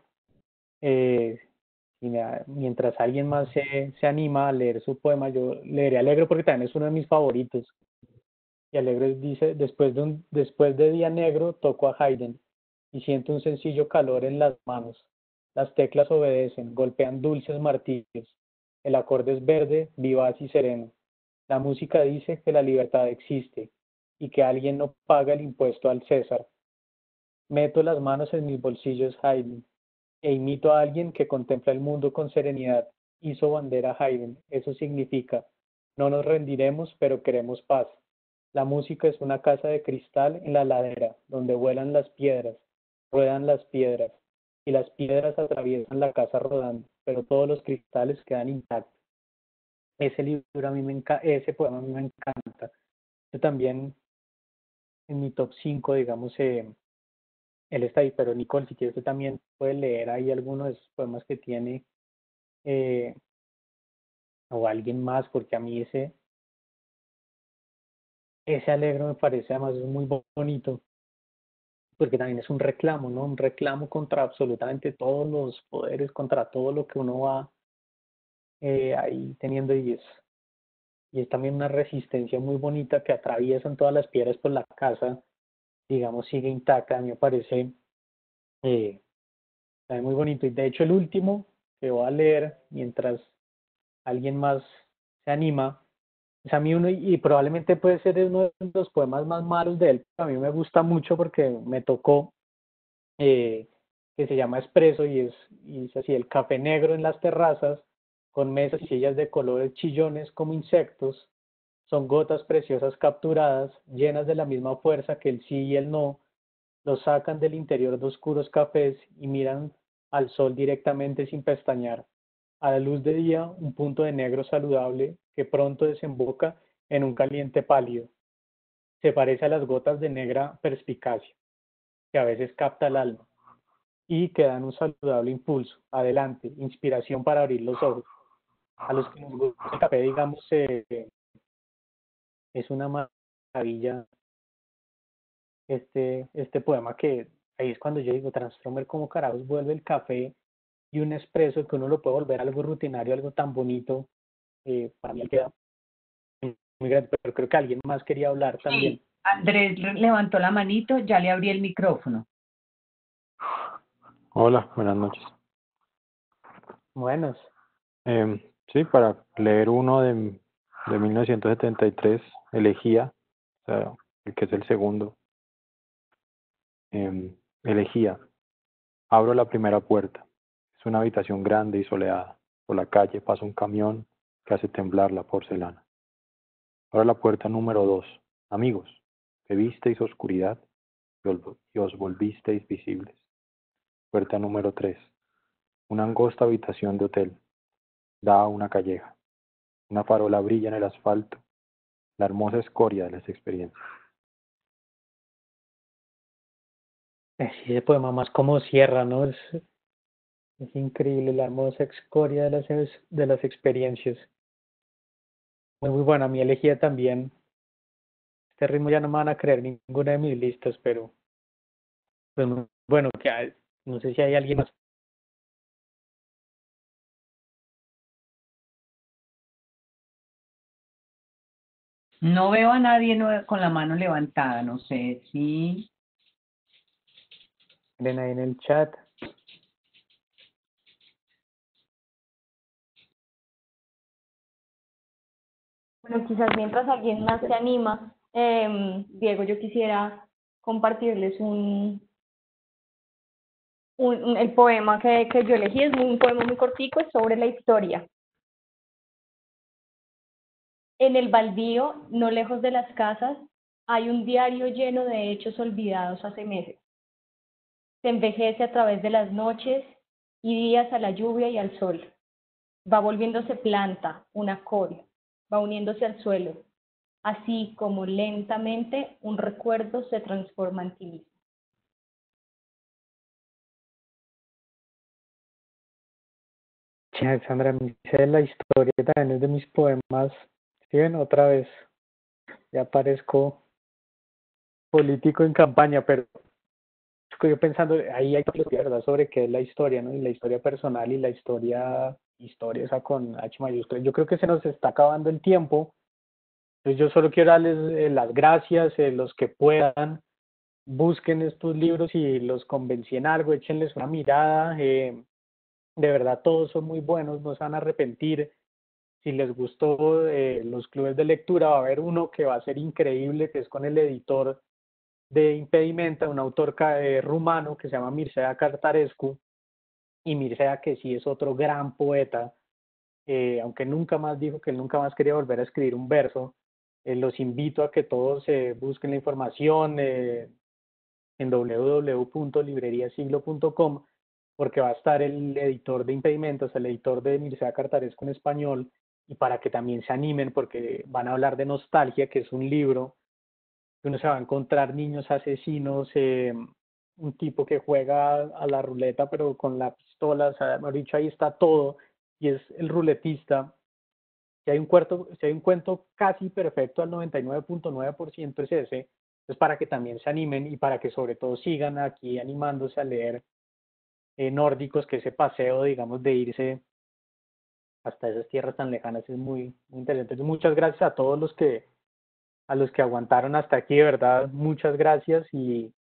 eh, mientras alguien más se anima a leer su poema, yo leeré Alegro porque también es uno de mis favoritos. Y Alegro dice: después de día negro toco a Haydn y siento un sencillo calor en las manos. Las teclas obedecen, golpean dulces martillos. El acorde es verde, vivaz y sereno. La música dice que la libertad existe y que alguien no paga el impuesto al César. Meto las manos en mis bolsillos, Haydn, e imito a alguien que contempla el mundo con serenidad. Hizo bandera Haydn. Eso significa: no nos rendiremos, pero queremos paz. La música es una casa de cristal en la ladera, donde vuelan las piedras, ruedan las piedras, y las piedras atraviesan la casa rodando, pero todos los cristales quedan intactos. Ese libro a mí ese poema a mí me encanta. Yo también, en mi top 5 digamos, él está ahí, pero Nicole, si quieres, usted también puede leer ahí algunos de esos poemas que tiene, eh, o alguien más, porque a mí ese Alegro me parece además es muy bonito, porque también es un reclamo, ¿no? Un reclamo contra absolutamente todos los poderes, contra todo lo que uno va ahí teniendo, y es también una resistencia muy bonita que atraviesan todas las piedras, por la casa, digamos, sigue intacta. A mí me parece también muy bonito. Y de hecho el último que voy a leer, mientras alguien más se anima, es a mí uno, y probablemente puede ser uno de los poemas más malos de él, pero a mí me gusta mucho porque me tocó, que se llama Espresso, y es así: el café negro en las terrazas, con mesas y sillas de colores chillones como insectos, son gotas preciosas capturadas, llenas de la misma fuerza que el sí y el no, los sacan del interior de oscuros cafés y miran al sol directamente sin pestañear. A la luz de día, un punto de negro saludable que pronto desemboca en un caliente pálido. Se parece a las gotas de negra perspicacia, que a veces capta el alma y que dan un saludable impulso. Adelante, inspiración para abrir los ojos. A los que nos gusta el café, digamos, es una maravilla este poema, que ahí es cuando yo digo: Transformer, ¿cómo carajos vuelve el café y un espresso, que uno lo puede volver algo rutinario, algo tan bonito? Para mí queda muy grande, pero creo que alguien más quería hablar también. Sí, Andrés levantó la manito, ya le abrí el micrófono. Hola, buenas noches. Buenos. Sí, para leer uno de 1973, Elegía, o sea, el que es el segundo. Elegía. Abro la primera puerta. Es una habitación grande y soleada. Por la calle pasa un camión que hace temblar la porcelana. Abro la puerta número 2. Amigos, que visteis oscuridad y os volvisteis visibles. Puerta número 3. Una angosta habitación de hotel. Da a una calleja. Una farola brilla en el asfalto. La hermosa escoria de las experiencias. Así ese poema más como cierra, ¿no? Es increíble la hermosa escoria de las experiencias. Muy, muy buena. Mi elegía también. Este ritmo ya no me van a creer ninguna de mis listas, pero pues muy bueno, no sé si hay alguien más. No veo a nadie con la mano levantada, no sé si... Miren ahí en el chat. Bueno, quizás mientras alguien más se anima, Diego, yo quisiera compartirles el poema que yo elegí. Es un poema muy cortico, es sobre la historia. En el baldío, no lejos de las casas, hay un diario lleno de hechos olvidados hace meses. Se envejece a través de las noches y días a la lluvia y al sol. Va volviéndose planta, una col, va uniéndose al suelo, así como lentamente un recuerdo se transforma en tiliza. Sí, Alexandra, me dice la historia también es de mis poemas. ¿Sí ven? Otra vez, ya parezco político en campaña, pero yo pensando, ahí hay filosofía, ¿verdad?, sobre qué es la historia, ¿no? Y la historia personal y la historia esa con H mayúscula. Yo creo que se nos está acabando el tiempo. Entonces yo solo quiero darles las gracias, los que puedan, busquen estos libros y los convencí en algo, échenles una mirada. De verdad, todos son muy buenos, no se van a arrepentir. Si les gustó los clubes de lectura, va a haber uno que va a ser increíble, que es con el editor de Impedimenta, un autor rumano que se llama Mircea Cărtărescu, y Mircea, que sí es otro gran poeta, aunque nunca más dijo que él nunca más quería volver a escribir un verso. Los invito a que todos busquen la información en www.libreriasiglo.com, porque va a estar el editor de Impedimentos, el editor de Mircea Cărtărescu en español, y para que también se animen, porque van a hablar de Nostalgia, que es un libro que uno se va a encontrar niños asesinos, un tipo que juega a la ruleta pero con la pistola, o sea, mejor dicho, ahí está todo, y es el ruletista. Si hay un cuento casi perfecto al 99.9% es ese, es para que también se animen y para que sobre todo sigan aquí animándose a leer nórdicos, que ese paseo, digamos, de irse hasta esas tierras tan lejanas es muy, muy interesante. Entonces, muchas gracias a todos a los que aguantaron hasta aquí, de verdad, muchas gracias y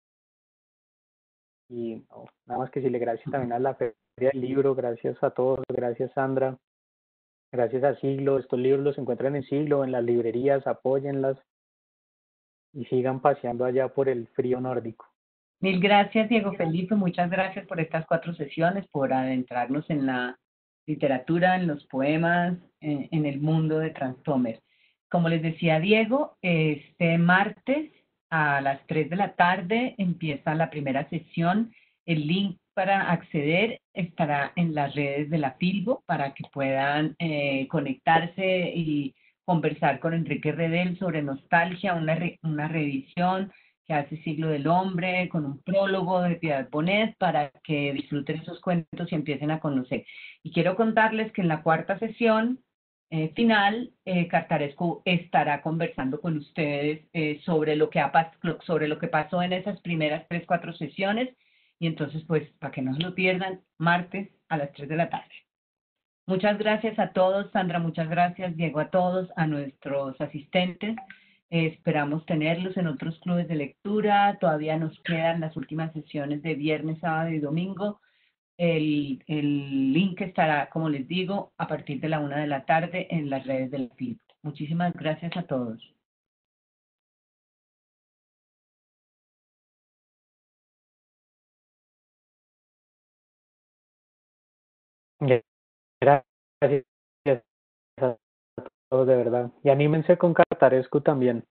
no, nada más que decirle gracias también a la Feria del Libro, gracias a todos, gracias Sandra, gracias a Siglo. Estos libros los encuentran en Siglo, en las librerías, apóyenlas y sigan paseando allá por el frío nórdico. Mil gracias, Diego Felipe. Muchas gracias por estas 4 sesiones, por adentrarnos en la literatura, en los poemas, en el mundo de Transtomer. Como les decía Diego, este martes a las 3 de la tarde empieza la primera sesión. El link para acceder estará en las redes de la Filbo para que puedan conectarse y conversar con Enrique Redel sobre Nostalgia, una revisión que hace Siglo del Hombre, con un prólogo de Piedad Bonet, para que disfruten esos cuentos y empiecen a conocer. Y quiero contarles que en la 4ª sesión final, Cărtărescu estará conversando con ustedes sobre lo que pasó en esas primeras 3-4 sesiones, y entonces, pues, para que no se lo pierdan, martes a las 3 de la tarde. Muchas gracias a todos, Sandra, muchas gracias, Diego, a todos, a nuestros asistentes. Esperamos tenerlos en otros clubes de lectura. Todavía nos quedan las últimas sesiones de viernes, sábado y domingo. El link estará, como les digo, a partir de la 1 de la tarde en las redes del FILB. Muchísimas gracias a todos. Gracias a todos, de verdad. Y anímense con Cartarescu también.